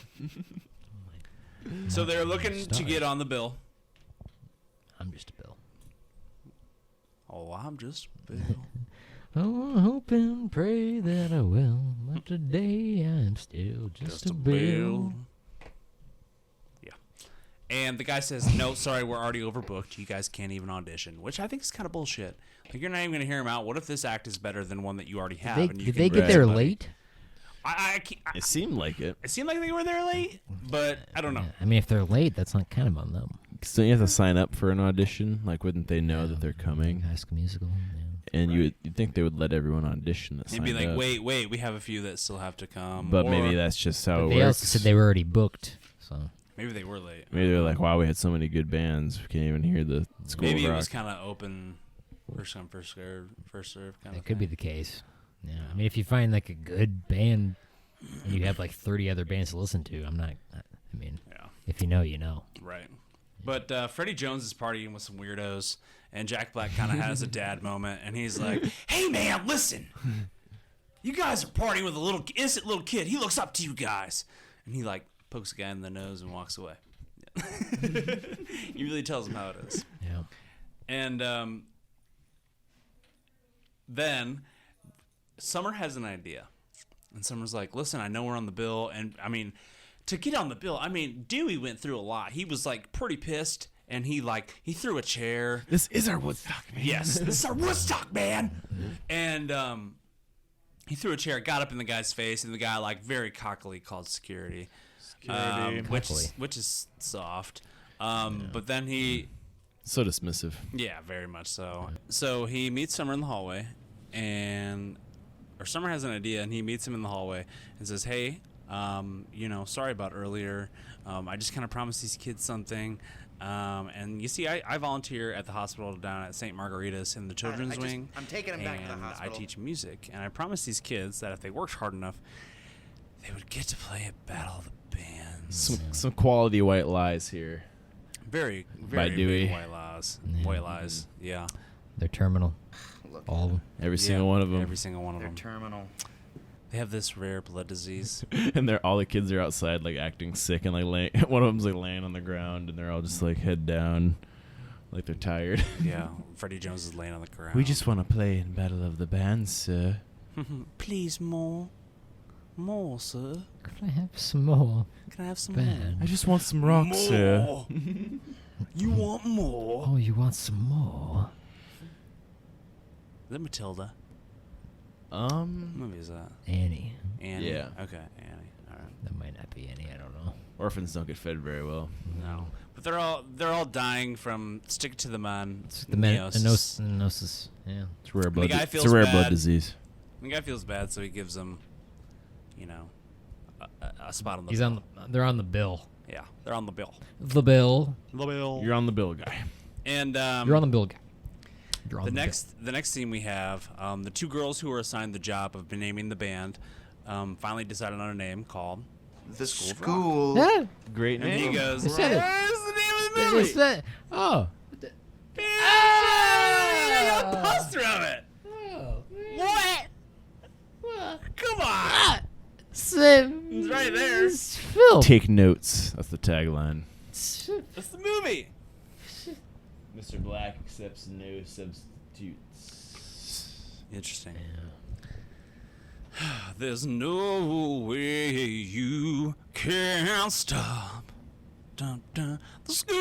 they're looking to get on the bill. I'm just a bill. Oh, I'm just Bill. Oh, I hope and pray that I will, but today I'm still just a bill. Yeah. And the guy says, no, sorry, we're already overbooked. You guys can't even audition, which I think is kind of bullshit. Like, you're not even going to hear him out. What if this act is better than one that you already have? And you Did can they bring get there somebody? late? It seemed like it. It seemed like they were there late, but I don't know. Yeah. I mean, if they're late, that's not kind of on them. So you have to sign up for an audition. Like, wouldn't they know that they're coming? High School Musical. Yeah. And you'd think they would let everyone audition that They'd be signed like, up. wait, we have a few that still have to come. But Or maybe that's just how But it they works. also said they were already booked. So maybe they were late. Maybe they're like, wow, we had so many good bands. We can't even hear the School Maybe of it Rock. was kind of open, first come, first serve kind of it could be the case. Yeah. I mean, if you find like a good band and you have like 30 other bands to listen to, I mean, Yeah. if you know, you know. Right. But Freddie Jones is partying with some weirdos, and Jack Black kind of has a dad moment, and he's like, hey, man, listen. You guys are partying with a innocent little kid. He looks up to you guys. And he, like, pokes a guy in the nose and walks away. He really tells him how it is. Yeah. And then Summer has an idea. And Summer's like, listen, I know we're on the bill. And, I mean, to get on the bill, I mean, Dewey went through a lot. He was, like, pretty pissed. And he threw a chair. This is our Woodstock, man. Yes, this is our Woodstock, man. And he threw a chair, got up in the guy's face, and the guy, like, very cockily called security. Which is soft. But then he... So dismissive. Yeah, very much so. So he meets Summer in the hallway, or Summer has an idea, and he meets him in the hallway and says, hey, sorry about earlier. I just kind of promised these kids something. And you see, I volunteer at the hospital down at St. Margarita's in the children's wing. I'm taking them back to the And hospital. I teach music, and I promised these kids that if they worked hard enough, they would get to play at Battle of the Bands. Some quality white lies here. Very, By very Dewey. big white lies. White lies, yeah. They're terminal. All of them. Every single one of them. Every single one of They're them. terminal. They have this rare blood disease. And all the kids are outside, like, acting sick, and like one of them's like laying on the ground, and they're all just like head down, like they're tired. Yeah, Freddie Jones is laying on the ground. We just want to play in Battle of the Bands, sir. Please, more, sir. Could I have some more? Can I have some Band. I just want some rock, sir. more? You want more? Oh, you want some more? Is that Matilda? What movie is that? Annie. Annie. Yeah. Okay, Annie. All right. That might not be Annie. I don't know. Orphans don't get fed very well. No, but they're all dying from stick it to the man. It's the Neosis. Anosis. Yeah. It's rare blood. guy It's feels a rare bad. blood disease. The guy feels bad, so he gives them, a spot on the. He's bill. on. They're on the bill. Yeah, they're on the bill. The bill. The bill. You're on the bill, guy. And You're on the bill, guy. You're on the bill. next scene we have, the two girls who were assigned the job of naming the band, finally decided on a name called The School of school. Yeah. Great And he name. goes, They said it. "Where's the name of the movie?" It's that. Oh. I got a poster of it. What? Come on. It's right there. Phil. Take notes. That's the tagline. That's the movie. Mr. Black accepts no substitutes. Interesting. There's no way you can stop. Dun, dun, the school.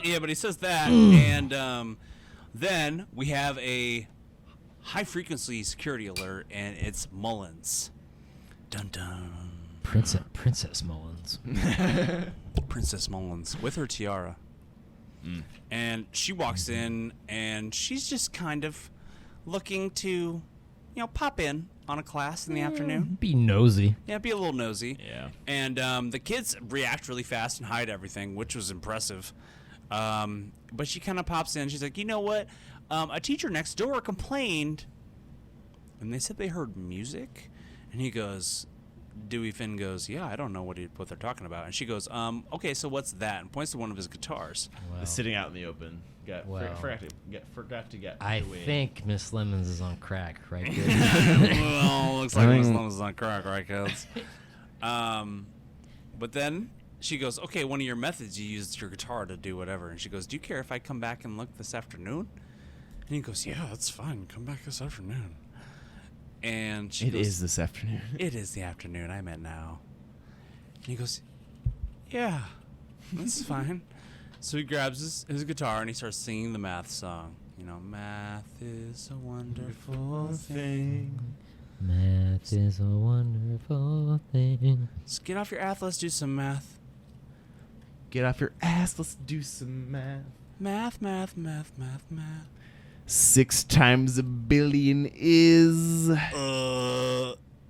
Yeah, but he says that, and then we have a high-frequency security alert, and it's Mullins. Dun dun. Princess Mullins. Princess Mullins with her tiara. And she walks in, and she's just kind of looking to, pop in on a class in the afternoon. Be nosy. Yeah, be a little nosy. Yeah. And the kids react really fast and hide everything, which was impressive. But she kind of pops in. She's like, you know what? A teacher next door complained, and they said they heard music. And he goes, Dewey Finn goes, yeah, I don't know what they're talking about. And she goes, okay, so what's that? And points to one of his guitars. Wow. Sitting out in the open. Wow. Forgot to get. I away. think Miss Lemons is on crack, right? Good. Well, looks like Miss Lemons is on crack, right, kids? But then she goes, okay, one of your methods, you used your guitar to do whatever. And she goes, do you care if I come back and look this afternoon? And he goes, yeah, that's fine. Come back this afternoon. And she It goes, is this afternoon. It is the afternoon. I meant now. And he goes, yeah, that's fine. So he grabs his guitar and he starts singing the math song. Math is a wonderful thing. Math is a wonderful thing. So get off your ass, let's do some math. Get off your ass. Let's do some math. Math, math, math, math, math. 6 times a billion is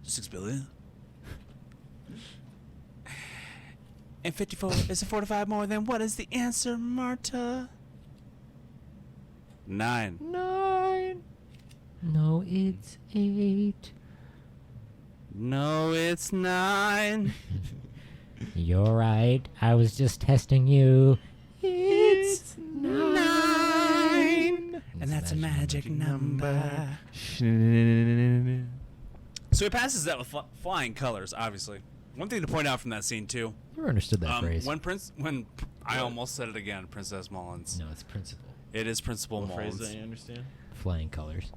6 billion. And 54 is a 45 more than what is the answer, Marta? 9. 9. No, it's 8. No, it's 9. You're right. I was just testing you. It's 9. And that's a magic number. So he passes that with flying colors, obviously. One thing to point out from that scene, too. Never understood that phrase. When I almost said it again, Princess Mullins. No, it's principal. It is Principal What Mullins. phrase don't you understand? Flying colors.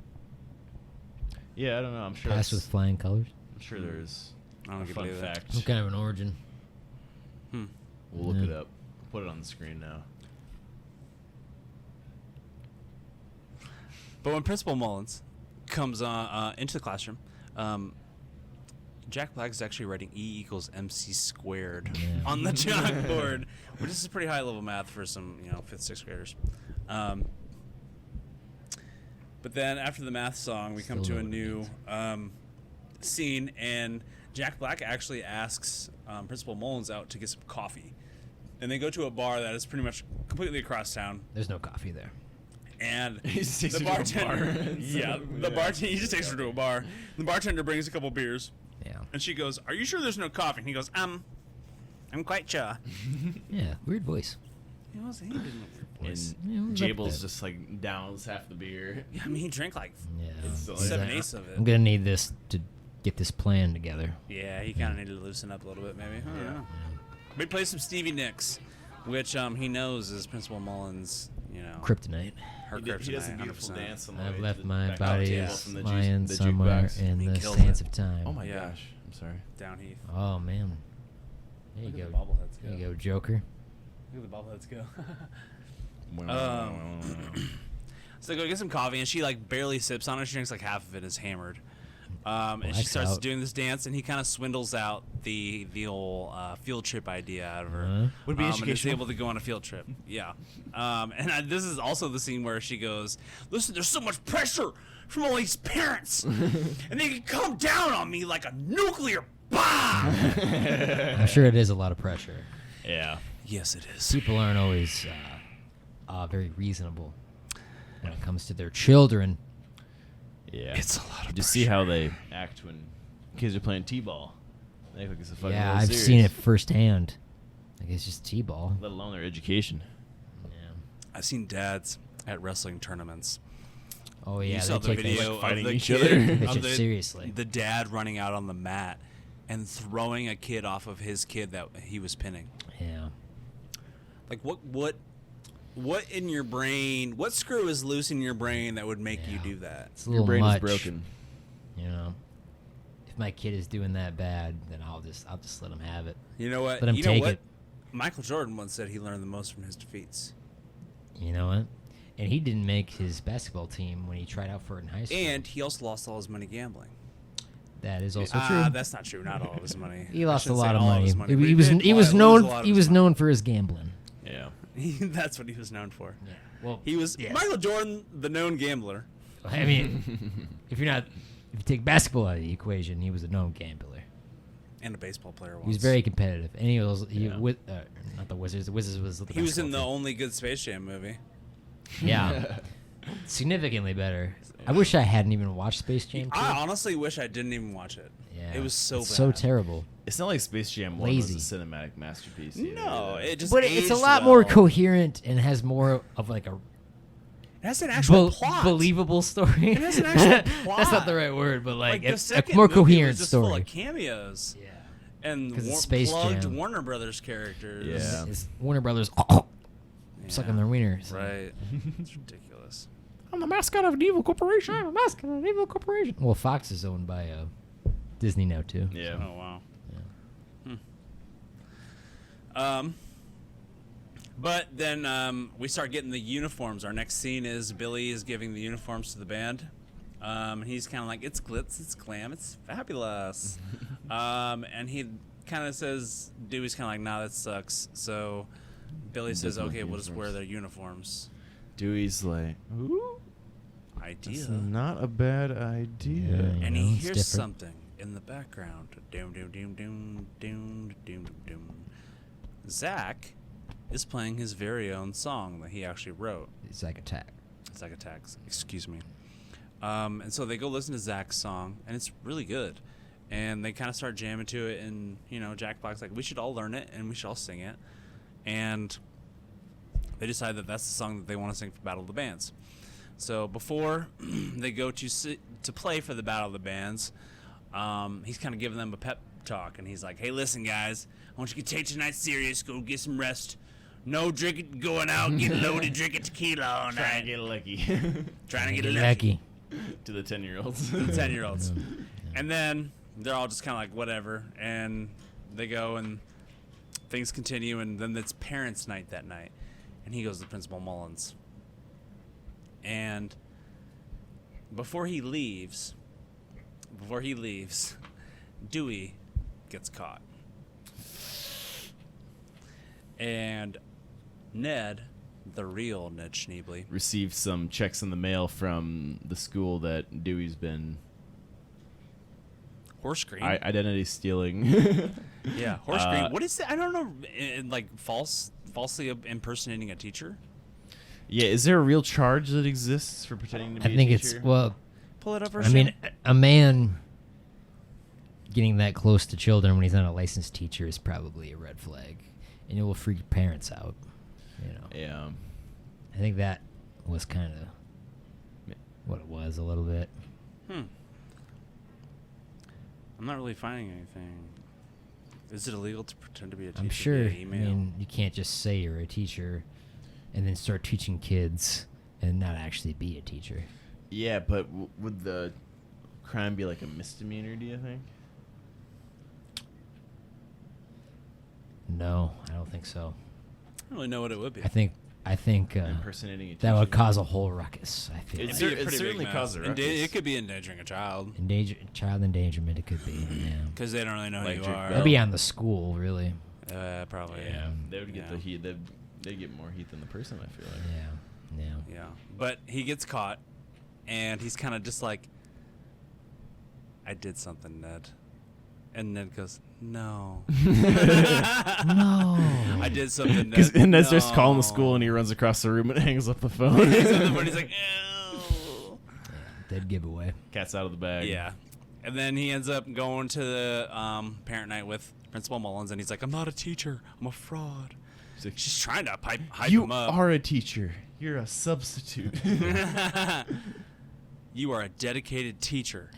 Yeah, I don't know. I'm sure. Pass with flying colors. I'm sure there's I don't a get fun to do that. fact. Some kind of an origin. We'll look Yeah. it up. Put it on the screen now. But when Principal Mullins comes into the classroom, Jack Black is actually writing E=mc² on the chalkboard, which is pretty high level math for some 5th, 6th graders. But then after the math song, we come Still to a know what it new means. scene, and Jack Black actually asks Principal Mullins out to get some coffee. And they go to a bar that is pretty much completely across town. There's no coffee there. And He just takes the her to a bar. bartender, he just takes her to a bar. The bartender brings a couple beers, Yeah. and she goes, "Are you sure there's no coffee?" And he goes, I'm quite sure." Yeah. Weird voice. He didn't have a weird voice. And Yeah, it was Jabel's up there. just like downs half the beer. Yeah, I mean, he drank like Yeah. So, He's 7/8 of it. I'm gonna need this to get this plan together. Yeah, he kind of needed to loosen up a little bit, maybe. I don't know. But he plays some Stevie Nicks, which he knows is Principal Mullins, Kryptonite. her He does a kryptonite, beautiful 100%. dance on the I've way left to the my back body table is from the lying the somewhere jukebox. in He the killed sands it. of time. Oh my Yeah. gosh! I'm sorry. Down Heath. Oh man. There you Look go. at the bobbleheads go. There you go, Joker. Look at the bobbleheads go. So they go get some coffee, and she like barely sips on it. She drinks like half of it. Is hammered. And she Blacks starts out. doing this dance, and he kind of swindles out the old field trip idea out of her. Uh-huh. Would it be And is educational? able to go on a field trip. Yeah. This is also the scene where she goes, "Listen, there's so much pressure from all these parents, and they can come down on me like a nuclear bomb." I'm sure it is a lot of pressure. Yeah. Yes, it is. People aren't always very reasonable when it comes to their children. Yeah. It's a lot of You just see how they act when kids are playing t-ball. They act like it's a fucking Yeah, World I've Series, seen it firsthand. Like it's just t-ball. Let alone their education. Yeah. I've seen dads at wrestling tournaments. Oh yeah, You saw they the take video that, of fighting the each kid, other? They of take the, seriously. the dad running out on the mat and throwing a kid off of his kid that he was pinning. Yeah. Like what in your brain? What screw is loose in your brain that would make you Yeah. do that? It's a Your little brain much. is broken. You know, if my kid is doing that bad, then I'll just let him have it. You know what? Let him you know take what? it. Michael Jordan once said he learned the most from his defeats. You know what? And he didn't make his basketball team when he tried out for it in high school. And he also lost all his money gambling. that is also true. That's not true. Not all of his money. He I lost a shouldn't say lot of all money. his but He did was lose a lot known of he his was money. known for his gambling. Yeah. That's what he was known for. Yeah. Well, He was yes. Michael Jordan, the known gambler, I mean, if you take basketball out of the equation, he was a known gambler. And a baseball player once. He was very competitive, and he was not the Wizards. The Wizards was the. He was in the basketball team. only good Space Jam movie. Yeah, significantly better. I wish I hadn't even watched Space Jam 2. I honestly wish I didn't even watch it. Yeah, It was so it's bad. so terrible. It's not like Space Jam 1 Lazy. was a cinematic masterpiece. Either, No, it just But aged it's a lot well. more coherent and has more of like a It has an actual plot. believable story. It has an actual plot. That's not the right word, but like, the a second more movie was coherent just story. full of cameos. Yeah, And 'Cause it's Space plugged Jam. Warner Brothers characters. Yeah. It's Warner Brothers sucking their wieners. Right. It's ridiculous. I'm the mascot of an evil corporation. I'm a mascot of an evil corporation. Well, Fox is owned by Disney now too. Yeah. Oh wow. But then we start getting the uniforms. Our next scene is Billy is giving the uniforms to the band. And he's kind of like, it's glitz, it's glam, it's fabulous. And he kind of says, Dewey's kind of like, nah, that sucks. So Billy says, Doesn't like okay, we'll just wear uniforms. their uniforms. Dewey's like, ooh, Idea. that's not a bad idea. Yeah. And You he know, it's hears different. something in the background. Doom, doom, doom, doom, doom, doom, doom. Zach is playing his very own song that he actually wrote. It's like Attack. Zach Attacks, excuse me. And so they go listen to Zach's song, and it's really good. And they kind of start jamming to it, and, you know, Jack Black's like, we should all learn it, and we should all sing it. And they decide that that's the song that they want to sing for Battle of the Bands. So before they go to play for the Battle of the Bands, he's kind of giving them a pep talk, and he's like, hey, listen, guys, I want you to take tonight serious, go get some rest. No drinking, going out, get loaded, drinking tequila all night. Trying to get lucky. Trying to get Lucky. To the 10-year-olds. The 10-year-olds. And then they're all just kind of like, whatever. And they go and things continue. And then it's parents' night that night. And he goes to Principal Mullins. And before he leaves, Dewey gets caught. And Ned, the real Ned Schneebly, Received some checks in the mail from the school that Dewey's been horse green. identity stealing. Yeah, horse green. What is that? I don't know. Like falsely impersonating a teacher. Yeah, is there a real charge that exists for pretending to be I think a it's teacher? Pull it up. I mean, a man getting that close to children when he's not a licensed teacher is probably a red flag, and it will freak parents out. You know. Yeah. I think that was kind of what it was a little bit. I'm not really finding anything. Is it illegal to pretend to be a teacher? I'm sure. via email? I mean, you can't just say you're a teacher and then start teaching kids and not actually be a teacher. Yeah, but would the crime be like a misdemeanor, do you think? No, I don't think so. I don't really know what it would be. I think Impersonating a teacher. that would cause a whole ruckus. I feel It's like. cer- it certainly causes a ruckus. It could be endangering a child Child endangerment. It could be. Yeah. because they don't really know who Like you Drake are. Bell. That'd be on the school, really. Probably. Yeah, they would get Yeah. the heat. They'd get more heat than the person, I feel like. Yeah. Yeah. Yeah, but he gets caught, and he's kind of just like, "I did something, Ned," and Ned goes, "No, No. I did something." Ned. And Ned starts No." calling the school, and he runs across the room and hangs up the phone. He's like, "Ew." Dead giveaway. Cat's out of the bag. Yeah, and then he ends up going to the parent night with Principal Mullins, and he's like, "I'm not a teacher. I'm a fraud." He's like, She's trying to hype you him up. are a teacher. You're a substitute. You are a dedicated teacher.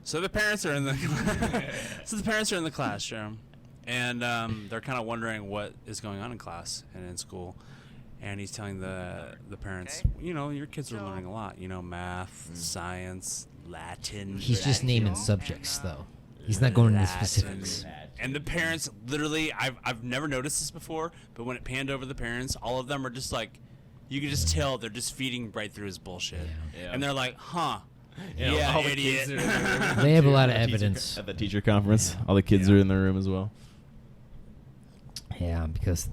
So the parents are in the classroom, and they're kind of wondering what is going on in class and in school. And he's telling the parents, you know, your kids are learning a lot. You know, math, science, Latin. He's just naming subjects, though. He's not going into Latin. specifics. And the parents, literally, I've never noticed this before, but when it panned over the parents, all of them are just like, you can just tell they're just feeding right through his bullshit. Yeah. And they're like, huh. You know, Yeah, all the idiot. kids are in the room. They have a lot of At the teacher- evidence. At the teacher conference, all the kids Yeah. are in the room as well. Yeah, because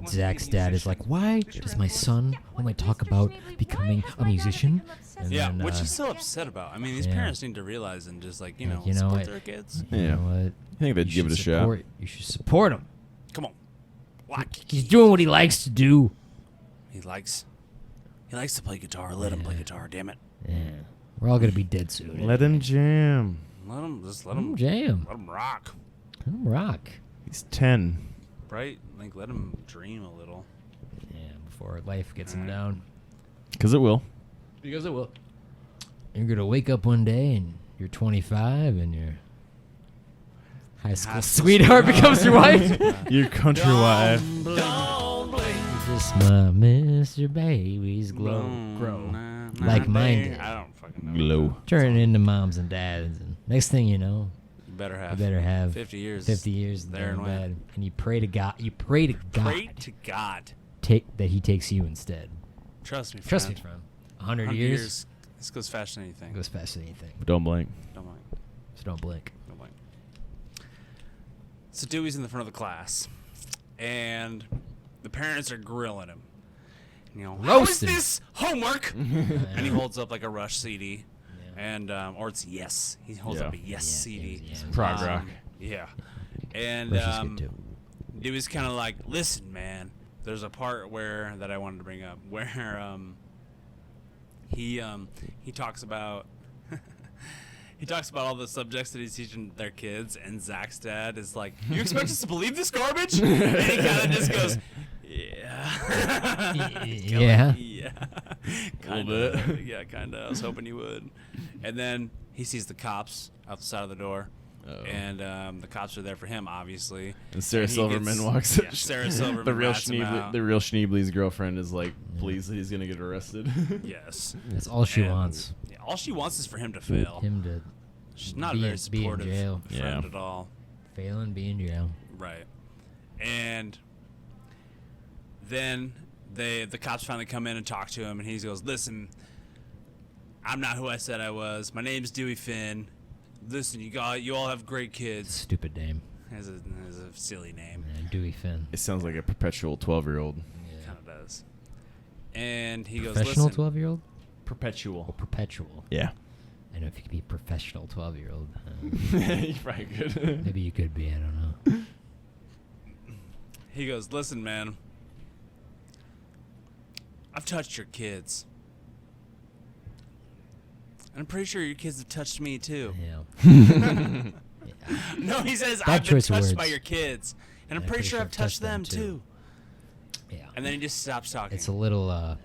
Zach's dad is like, why does my son only talk about becoming a musician? And Yeah, then, which he's so upset about. I mean, these yeah. parents need to realize and just like, you know, you know support what? their kids. You Yeah. know what? I think they'd You give it a should shot. support- You should support him. Come on. Why? He's doing what he likes to do. He likes to play guitar. Let him play guitar, damn it. Yeah. We're all gonna be dead soon. Let him jam. Let him jam. Let him rock. Let him rock. He's 10. Right? Like let him dream a little. Yeah, before life gets him down. Because it will. Because it will. You're gonna wake up one day and you're 25 and your high school sweetheart becomes your wife. Your country wife. Just my Mr. Baby's grow. Like mine did. I don't fucking know. Glow. Turning into moms and dads, and next thing you know, You better you have. better have 50 years. 50 years there there and in when. bed, and you pray to God. You pray to God. Pray to God. That He takes you instead. Trust me, friend. Trust me, friend. 100 years This goes faster than anything. goes faster than anything. Don't blink. Don't mind. So don't blink. Don't mind. So Dewey's in the front of the class, and the parents are grilling him. You know, how is Roasting. this homework? And he holds up like a Rush CD, and or it's Yes. He holds Yeah. up a Yes CD. Prog rock. Yeah, and Rush is good too. Dewey's kind of like, listen, man. There's a part that I wanted to bring up where he talks about he talks about all the subjects that he's teaching their kids, and Zach's dad is like, "You expect us to believe this garbage?" And he kind of just goes, "Yeah, Yeah. yeah, Little bit. yeah, kind of. I was hoping you would." And then he sees the cops out the side of the door. And the cops are there for him, obviously. And Sarah And he Silverman gets- walks yeah, Sarah Silverman the real rats him out. Schneebly's girlfriend is like, pleased that he's going to get arrested. Yes. That's all she And, wants. Yeah, all she wants is for him to fail. Him to She's not be a very in supportive jail. friend Yeah. at all. fail and be in jail. Right. And then the cops finally come in and talk to him, and he goes, "Listen, I'm not who I said I was. My name's Dewey Finn. Listen, you all have great kids." Stupid name. Has a silly name. Dewey Finn. It sounds like a perpetual 12-year-old. Kind of does. And he goes, Professional "Listen, 12-year-old? Perpetual. Perpetual. Yeah. I know if you could be a professional 12-year-old. You probably could. Maybe you could be. I don't know. He goes, "Listen, man, I've touched your kids. And I'm pretty sure your kids have touched me too." Yeah. No, he says, Bad "I've been choice of touched by words. your kids. And I'm pretty sure I've touched them too." Yeah. And then he just stops talking. It's a little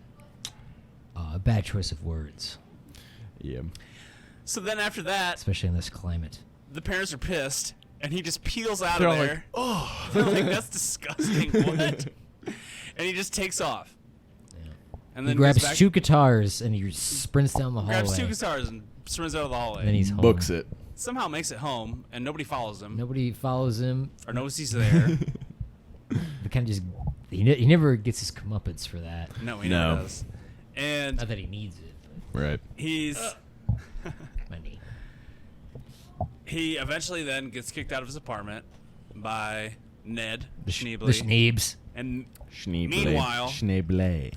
bad choice of words, Yeah. So then after that, especially in this climate. the parents are pissed, and he just peels out They're of all there. They're like, "That's disgusting. What?" And he just takes off. And He then grabs goes back, two guitars and he sprints down the hallway. grabs two guitars and sprints out of the hallway. And then he's home. Books it. Somehow makes it home, and nobody follows him. Nobody follows him. Or knows he's there. They kind of just he never gets his comeuppance for that. No, he No. never does. And Not that he needs it. Right. he's But my knee. he eventually then gets kicked out of his apartment by Ned The Schneebly. Schneebs. And Schneeble. Meanwhile- Schneeble.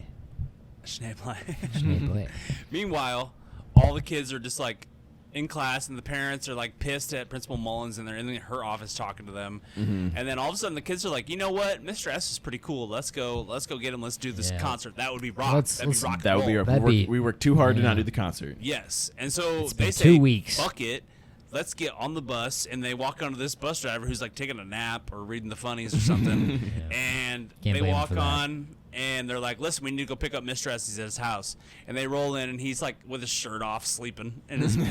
Schneebly. Schneebly. Meanwhile, all the kids are just like in class, and the parents are like pissed at Principal Mullins, and they're in her office talking to them. And then all of a sudden, the kids are like, "You know what? Mr. S is pretty cool. Let's go get him. Let's do this Yeah. concert. That would be rock. Let's- That'd be let's- rock. That would be our That'd work. be- We worked too hard to yeah. not do the concert. Yes. And so It's they been say, 2 weeks. "Fuck it. Let's get on the bus," and they walk onto this bus driver who's like taking a nap or reading the funnies or something. And Can't they blame him walk for that. on, and they're like, "Listen, we need to go pick up Mr. S. He's at his house." And they roll in, and he's like with his shirt off, sleeping in his on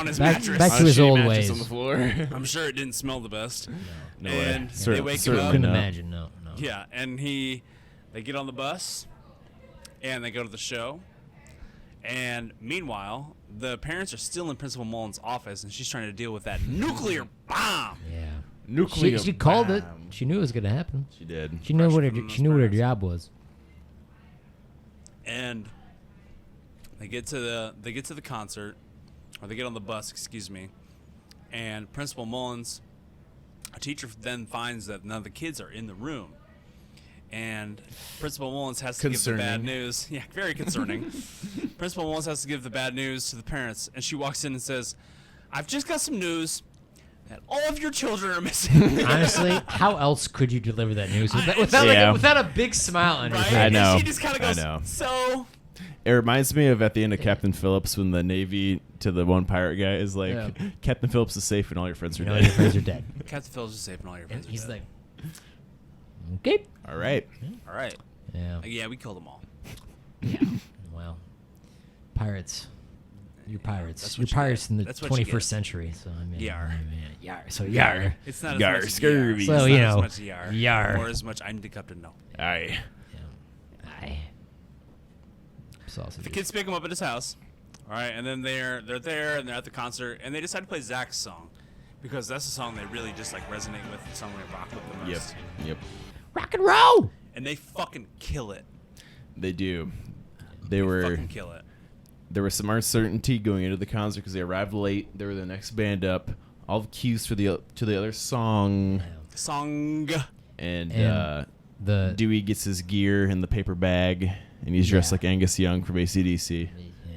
his Back- mattress. back On to a his shitty old mattress ways. on the floor. I'm sure it didn't smell the best. No And way. they wake him Certainly up. Couldn't not. imagine. No. Yeah, and they get on the bus, and they go to the show. And meanwhile, the parents are still in Principal Mullins' office, and she's trying to deal with that nuclear bomb. Yeah. Nuclear She called it. bomb. She knew it was gonna happen. She did. She knew what her from she knew what her those job was. And they get to the concert, or they get on the bus, excuse me. And Principal Mullins, a teacher, then finds that none of the kids are in the room. and Principal Mullins has to give the bad news. Yeah, very concerning. Principal Mullins has to give the bad news to the parents, and she walks in and says, "I've just got some news that all of your children are missing." Honestly, how else could you deliver that news without a big smile on your face? I know. And she just kind of goes, I know. "So." It reminds me of at the end of Captain Phillips when the Navy to the one pirate guy is like, Yeah. Captain Phillips is safe and all your friends are You know, dead. your friends are dead. Captain Phillips is safe and all your friends And are he's dead. like, okay. All right. All right. Yeah. Yeah, we killed them all. Well, pirates. You're pirates. that's You're what you pirates get. in the That's what you 21st get. century. So I mean, Yar. Yar. So yar. It's not as Yar, much as scurvy. Yar. So, It's you not know, as much Yar. Yar. Or as much I'm the captain, no. Aye. Yeah. Aye. Sausages. The kids pick him up at his house. All right, and then they're there and they're at the concert and they decide to play Zach's song because that's the song they really just like resonate with, the song they rock with the most. Yep. Rock and roll. And they fucking kill it. They do. They fucking kill it. There was some uncertainty going into the concert because they arrived late. They were the next band up. All the cues for the other song. Song. And the Dewey gets his gear in the paper bag, and he's dressed like Angus Young from AC/DC. Yeah.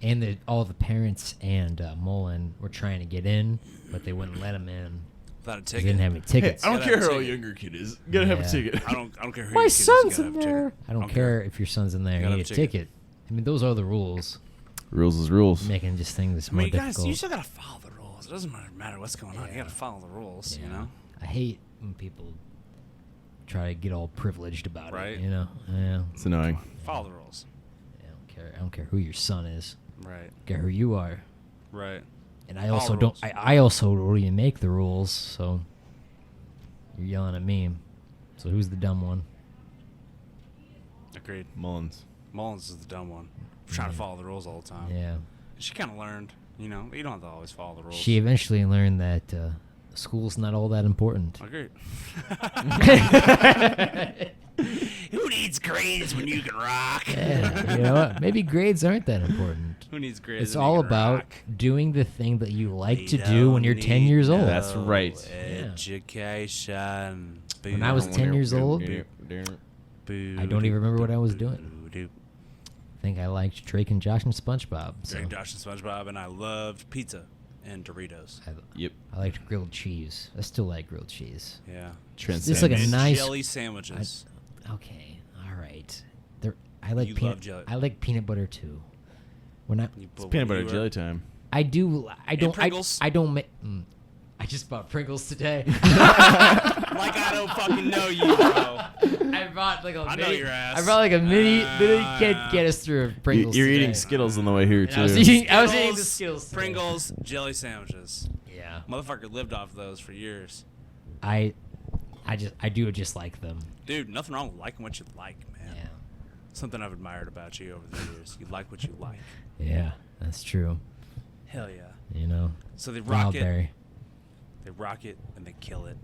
And all the parents and Mullen were trying to get in, but they wouldn't let him in. Without a They ticket. didn't have any tickets. I don't Gotta care have how a old ticket. younger kid is. You gotta have a Yeah. ticket. I don't care who My your kid is, son's you in gotta have a there. ticket. I don't care if your son's in there. You Gotta need a have a ticket. ticket. I mean, those are the rules. Rules is rules. Making just things I more mean, guys, difficult. you still gotta follow the rules. It doesn't matter what's going on. You gotta follow the rules, you know? I hate when people try to get all privileged about Right. it. You know? Yeah. It's annoying. Follow the rules. I don't care. I don't care who your son is. Right. I don't care who you are. Right. And I Follow also the don't. rules. I also don't even make the rules. So you're yelling at me. So who's the dumb one? Agreed. Mullins. Mullins is the dumb one. Trying to follow the rules all the time. Yeah. She kind of learned, you know, you don't have to always follow the rules. She eventually learned that school's not all that important. Agreed. Who needs grades when you can rock? Yeah, you know what? Maybe grades aren't that important. Who needs grades? It's when you all can about rock? doing the thing that you like We to do when don't you're 10 need years old. no That's right. Education. When I was 10 years old, I don't even remember what I was doing. I think I liked Drake and Josh and SpongeBob. So Drake, Josh, and SpongeBob, and I loved pizza and Doritos. Yep. I liked grilled cheese. I still like grilled cheese. Yeah. It's like a And nice jelly sandwiches. Okay, all right. I like You peanut. love jelly. I like peanut butter too. When I It's peanut butter jelly time. I do. I don't. Pringles? I don't make. I just bought Pringles today. Like I don't fucking know you, bro. I bought like a I know mini. your ass. I brought like a mini Get us through of Pringles. You're today. eating Skittles on the way here And too. I was eating the Skittles, Skittles. today. Pringles, jelly sandwiches. Yeah. Motherfucker lived off those for years. I do just like them. Dude, nothing wrong with liking what you like, man. Yeah. Something I've admired about you over the years. You like what you like. Yeah, that's true. Hell yeah. You know. So they rock it. Wildberry. They rock it and they kill it.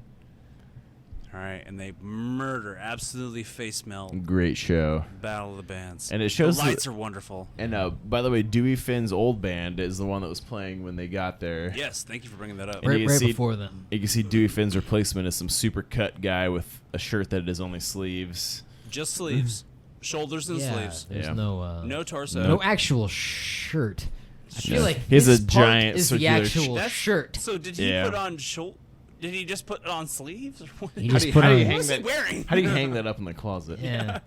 All right, and they murder, absolutely face melt. Great show. Battle of the Bands. And it shows the lights are wonderful. And by the way, Dewey Finn's old band is the one that was playing when they got there. Yes, thank you for bringing that up. And you Right can see- before them. You can see Dewey Finn's replacement is some super cut guy with a shirt that is only sleeves. Just sleeves, shoulders and Yeah, sleeves. there's Yeah. No torso. no actual shirt. I feel Yeah. like He has this a part giant is the circular actual That's- shirt. So did he Yeah. put on Did he just put it on sleeves? Or what? He How just do you- put how do on. you What hang was he that- wearing? How do you hang that up in the closet? Yeah.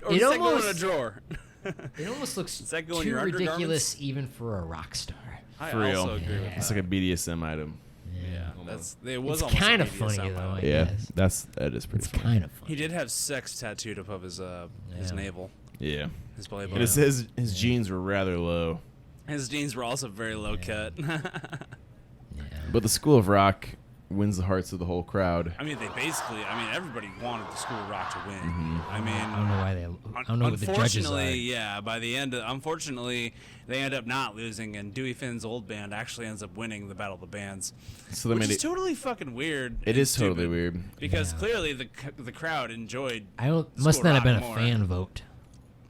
Or It does that go in a almost- drawer? It almost looks Does that go in too your undergarments? ridiculous even for a rock star. I For real. also agree with It's that. like a BDSM item. Yeah, it was It's almost kind a of funny BDSM though. I item. Yeah, guess. that is pretty It's funny. kind of funny. He did have sex tattooed above his Yeah. navel, Yeah. his belly And button. it says his jeans were rather low. His jeans were also very low cut. Yeah. But the School of Rock wins the hearts of the whole crowd. I mean, everybody wanted the School of Rock to win. Mm-hmm. I mean, I don't know why they. I don't know what the judges are. unfortunately, yeah. By the end, unfortunately, they end up not losing, and Dewey Finn's old band actually ends up winning the Battle of the Bands, So they which made is it. totally fucking weird. It and is totally stupid, weird. because Yeah. clearly the crowd enjoyed. Must School not have been a Rock more. fan vote.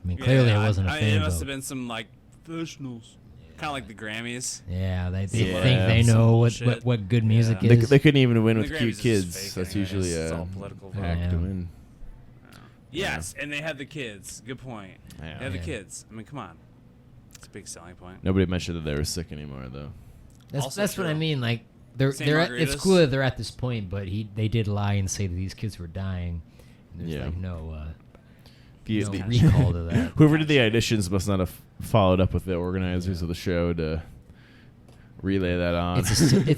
I mean, clearly Yeah, it wasn't a fan It vote. must have been some like professionals, kind of like the Grammys. Yeah, they Yeah. think they Some know bullshit. what good music Yeah. They, is. they couldn't even win The with Grammys cute is just kids. fake That's anyways. usually It's a all political hack vote. to Yeah. win. Yes, and they had the kids. Good point. Yeah. They had the Yeah. kids. I mean, come on. It's a big selling point. Nobody mentioned that they were sick anymore, though. Also That's what I true. mean. Like they're Same they're at, it's margaritas. cool that they're at this point, but they did lie and say that these kids were dying. And there's Yeah. like no The- no the- recall to that. Whoever did the auditions must not have followed up with the organizers of the show to relay that on. It's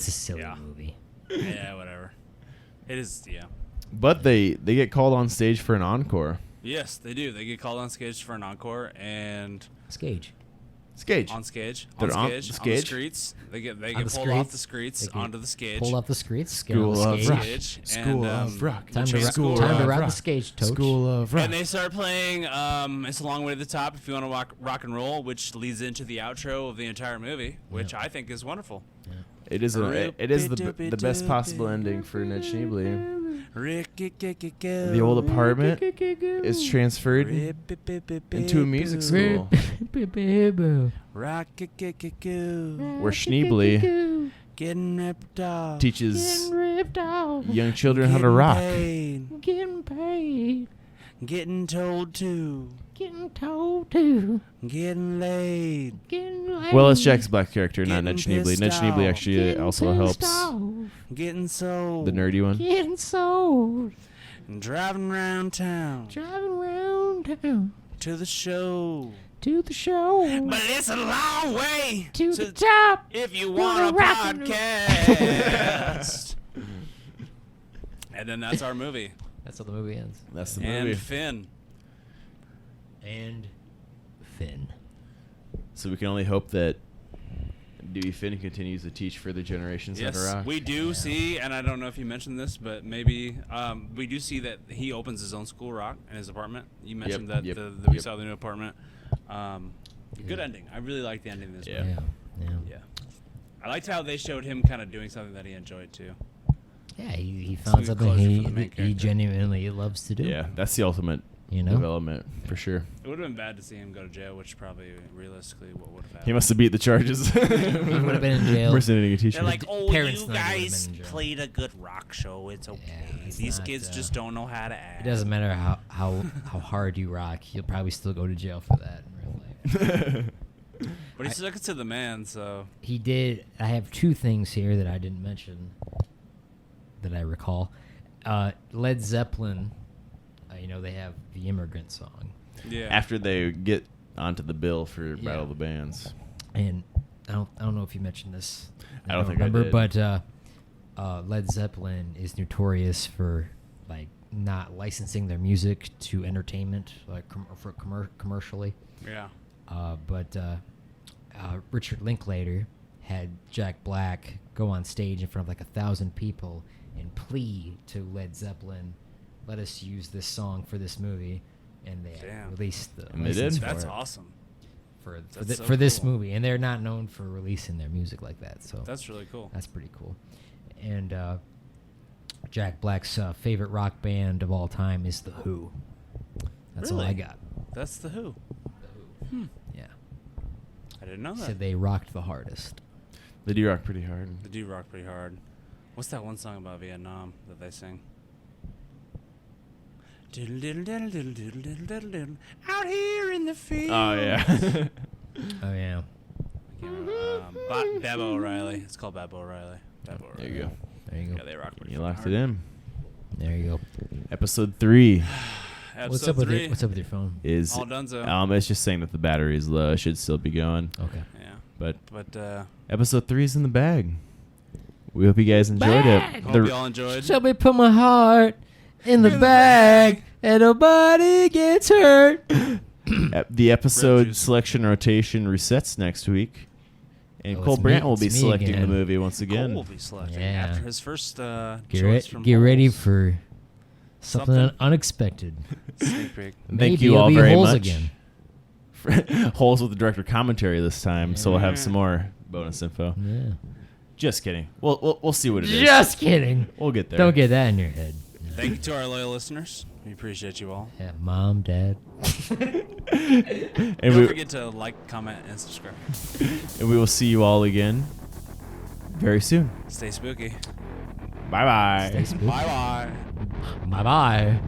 a silly Yeah. movie. Yeah, whatever. It is, yeah. But they get called on stage for an encore. Yes, they do. They get called on stage for an encore and Skage. Stage. on stage, They're on on the stage, on the streets? streets. They get On pulled the off the streets? streets They get onto the stage. Pull off the streets. Get on School the of stage. Rock. Stage, School and, of Rock. Time to, Change ra- school time to of ride the Rock. stage, Toach. School of Rock. And they start playing It's a Long Way to the Top if you want to rock and roll, which leads into the outro of the entire movie, which I think is wonderful. It is the best possible ending for Ned Schneebly. The old apartment is transferred into a music school Rock where Schneebly getting ripped off. teaches young children how to rock. Getting paid. Getting told to. Getting told to. Getting laid. Getting laid. Well, it's Jack's Black character, not Ned Getting Schneebly. Ned pissed Schneebly off. actually also helps. Getting sold. The nerdy one. Getting sold. And driving around town Driving around town. to the show. To the show. But it's a long way To the top. if you Wanna want a rock and roll. podcast. And then that's our movie. That's how the movie ends. That's the And movie. Finn. And Finn. So we can only hope that Dewey Finn continues to teach further generations how to Yes, rock. we do see, and I don't know if you mentioned this, but maybe we do see that he opens his own school rock in his apartment. You mentioned that we saw the new apartment. Good ending. I really like the ending of this Yeah. movie. Yeah. Yeah. I liked how they showed him kind of doing something that he enjoyed too. Yeah, he Some found something closure for the main he character. genuinely loves to do. Yeah, that's the ultimate You know? development for sure. It would have been bad to see him go to jail, which probably realistically what would have happened. He must have beat the charges. He would have been in jail. Impersonating a teacher. They're like, oh, Parents you know they would've guys been in jail. played a good rock show. It's okay. Yeah, it's These not, kids just don't know how to act. It doesn't matter how hard you rock. You'll probably still go to jail for that in real life. But he stuck it to the man, so. He did. I have two things here that I didn't mention that I recall. Led Zeppelin, they have the Immigrant Song. Yeah. After they get onto the bill for Yeah. Battle of the Bands. And I don't know if you mentioned this. I don't think I remember, did. but Led Zeppelin is notorious for like not licensing their music to entertainment, like commercially. Yeah. But Richard Linklater had Jack Black go on stage in front of like 1,000 people and plea to Led Zeppelin, let us use this song for this movie, and they Damn. released the And they license did? for That's it awesome. for so this cool. movie, and they're not known for releasing their music like that. So That's really cool. that's pretty cool. And Jack Black's favorite rock band of all time is The Who. That's all I Really? got. That's The Who. Yeah. I didn't know He that. said they rocked the hardest. They do rock pretty hard. They do rock pretty hard. What's that one song about Vietnam that they sing? Out here in the field. Oh, yeah. Oh yeah. Babbo O'Reilly. It's called Babbo O'Reilly. Babbo There O'Reilly. you go. There you go. Yeah, they rock pretty You fucking locked hard. it in. There you go. Episode 3 What's Episode up with 3. What's up with your phone? is... All donezo. it's just saying that the battery is low. It should still be going. Okay. Yeah. But episode 3 is in the bag. We hope you guys enjoyed it. Hope you all enjoyed. Shall we put my heart in the bag and nobody gets hurt? The episode juice. selection rotation resets next week. And Oh, Cole it's Brandt me- will be it's me selecting again. the movie once again. Cole will be selecting Yeah. after his first Get, choice from get ready Holes. for something unexpected. Sneak peek. Maybe Thank you it'll all be very Holes much. again. Holes with the director commentary this time, so we'll have some more bonus info. Yeah. Just kidding. We'll see what it is. Just kidding. We'll get there. Don't get that in your head. Thank you to our loyal listeners. We appreciate you all. Yeah, Mom, Dad. and Don't we forget to like, comment, and subscribe. and we will see you all again very soon. Stay spooky. Bye bye. Stay spooky. Bye bye. Bye-bye.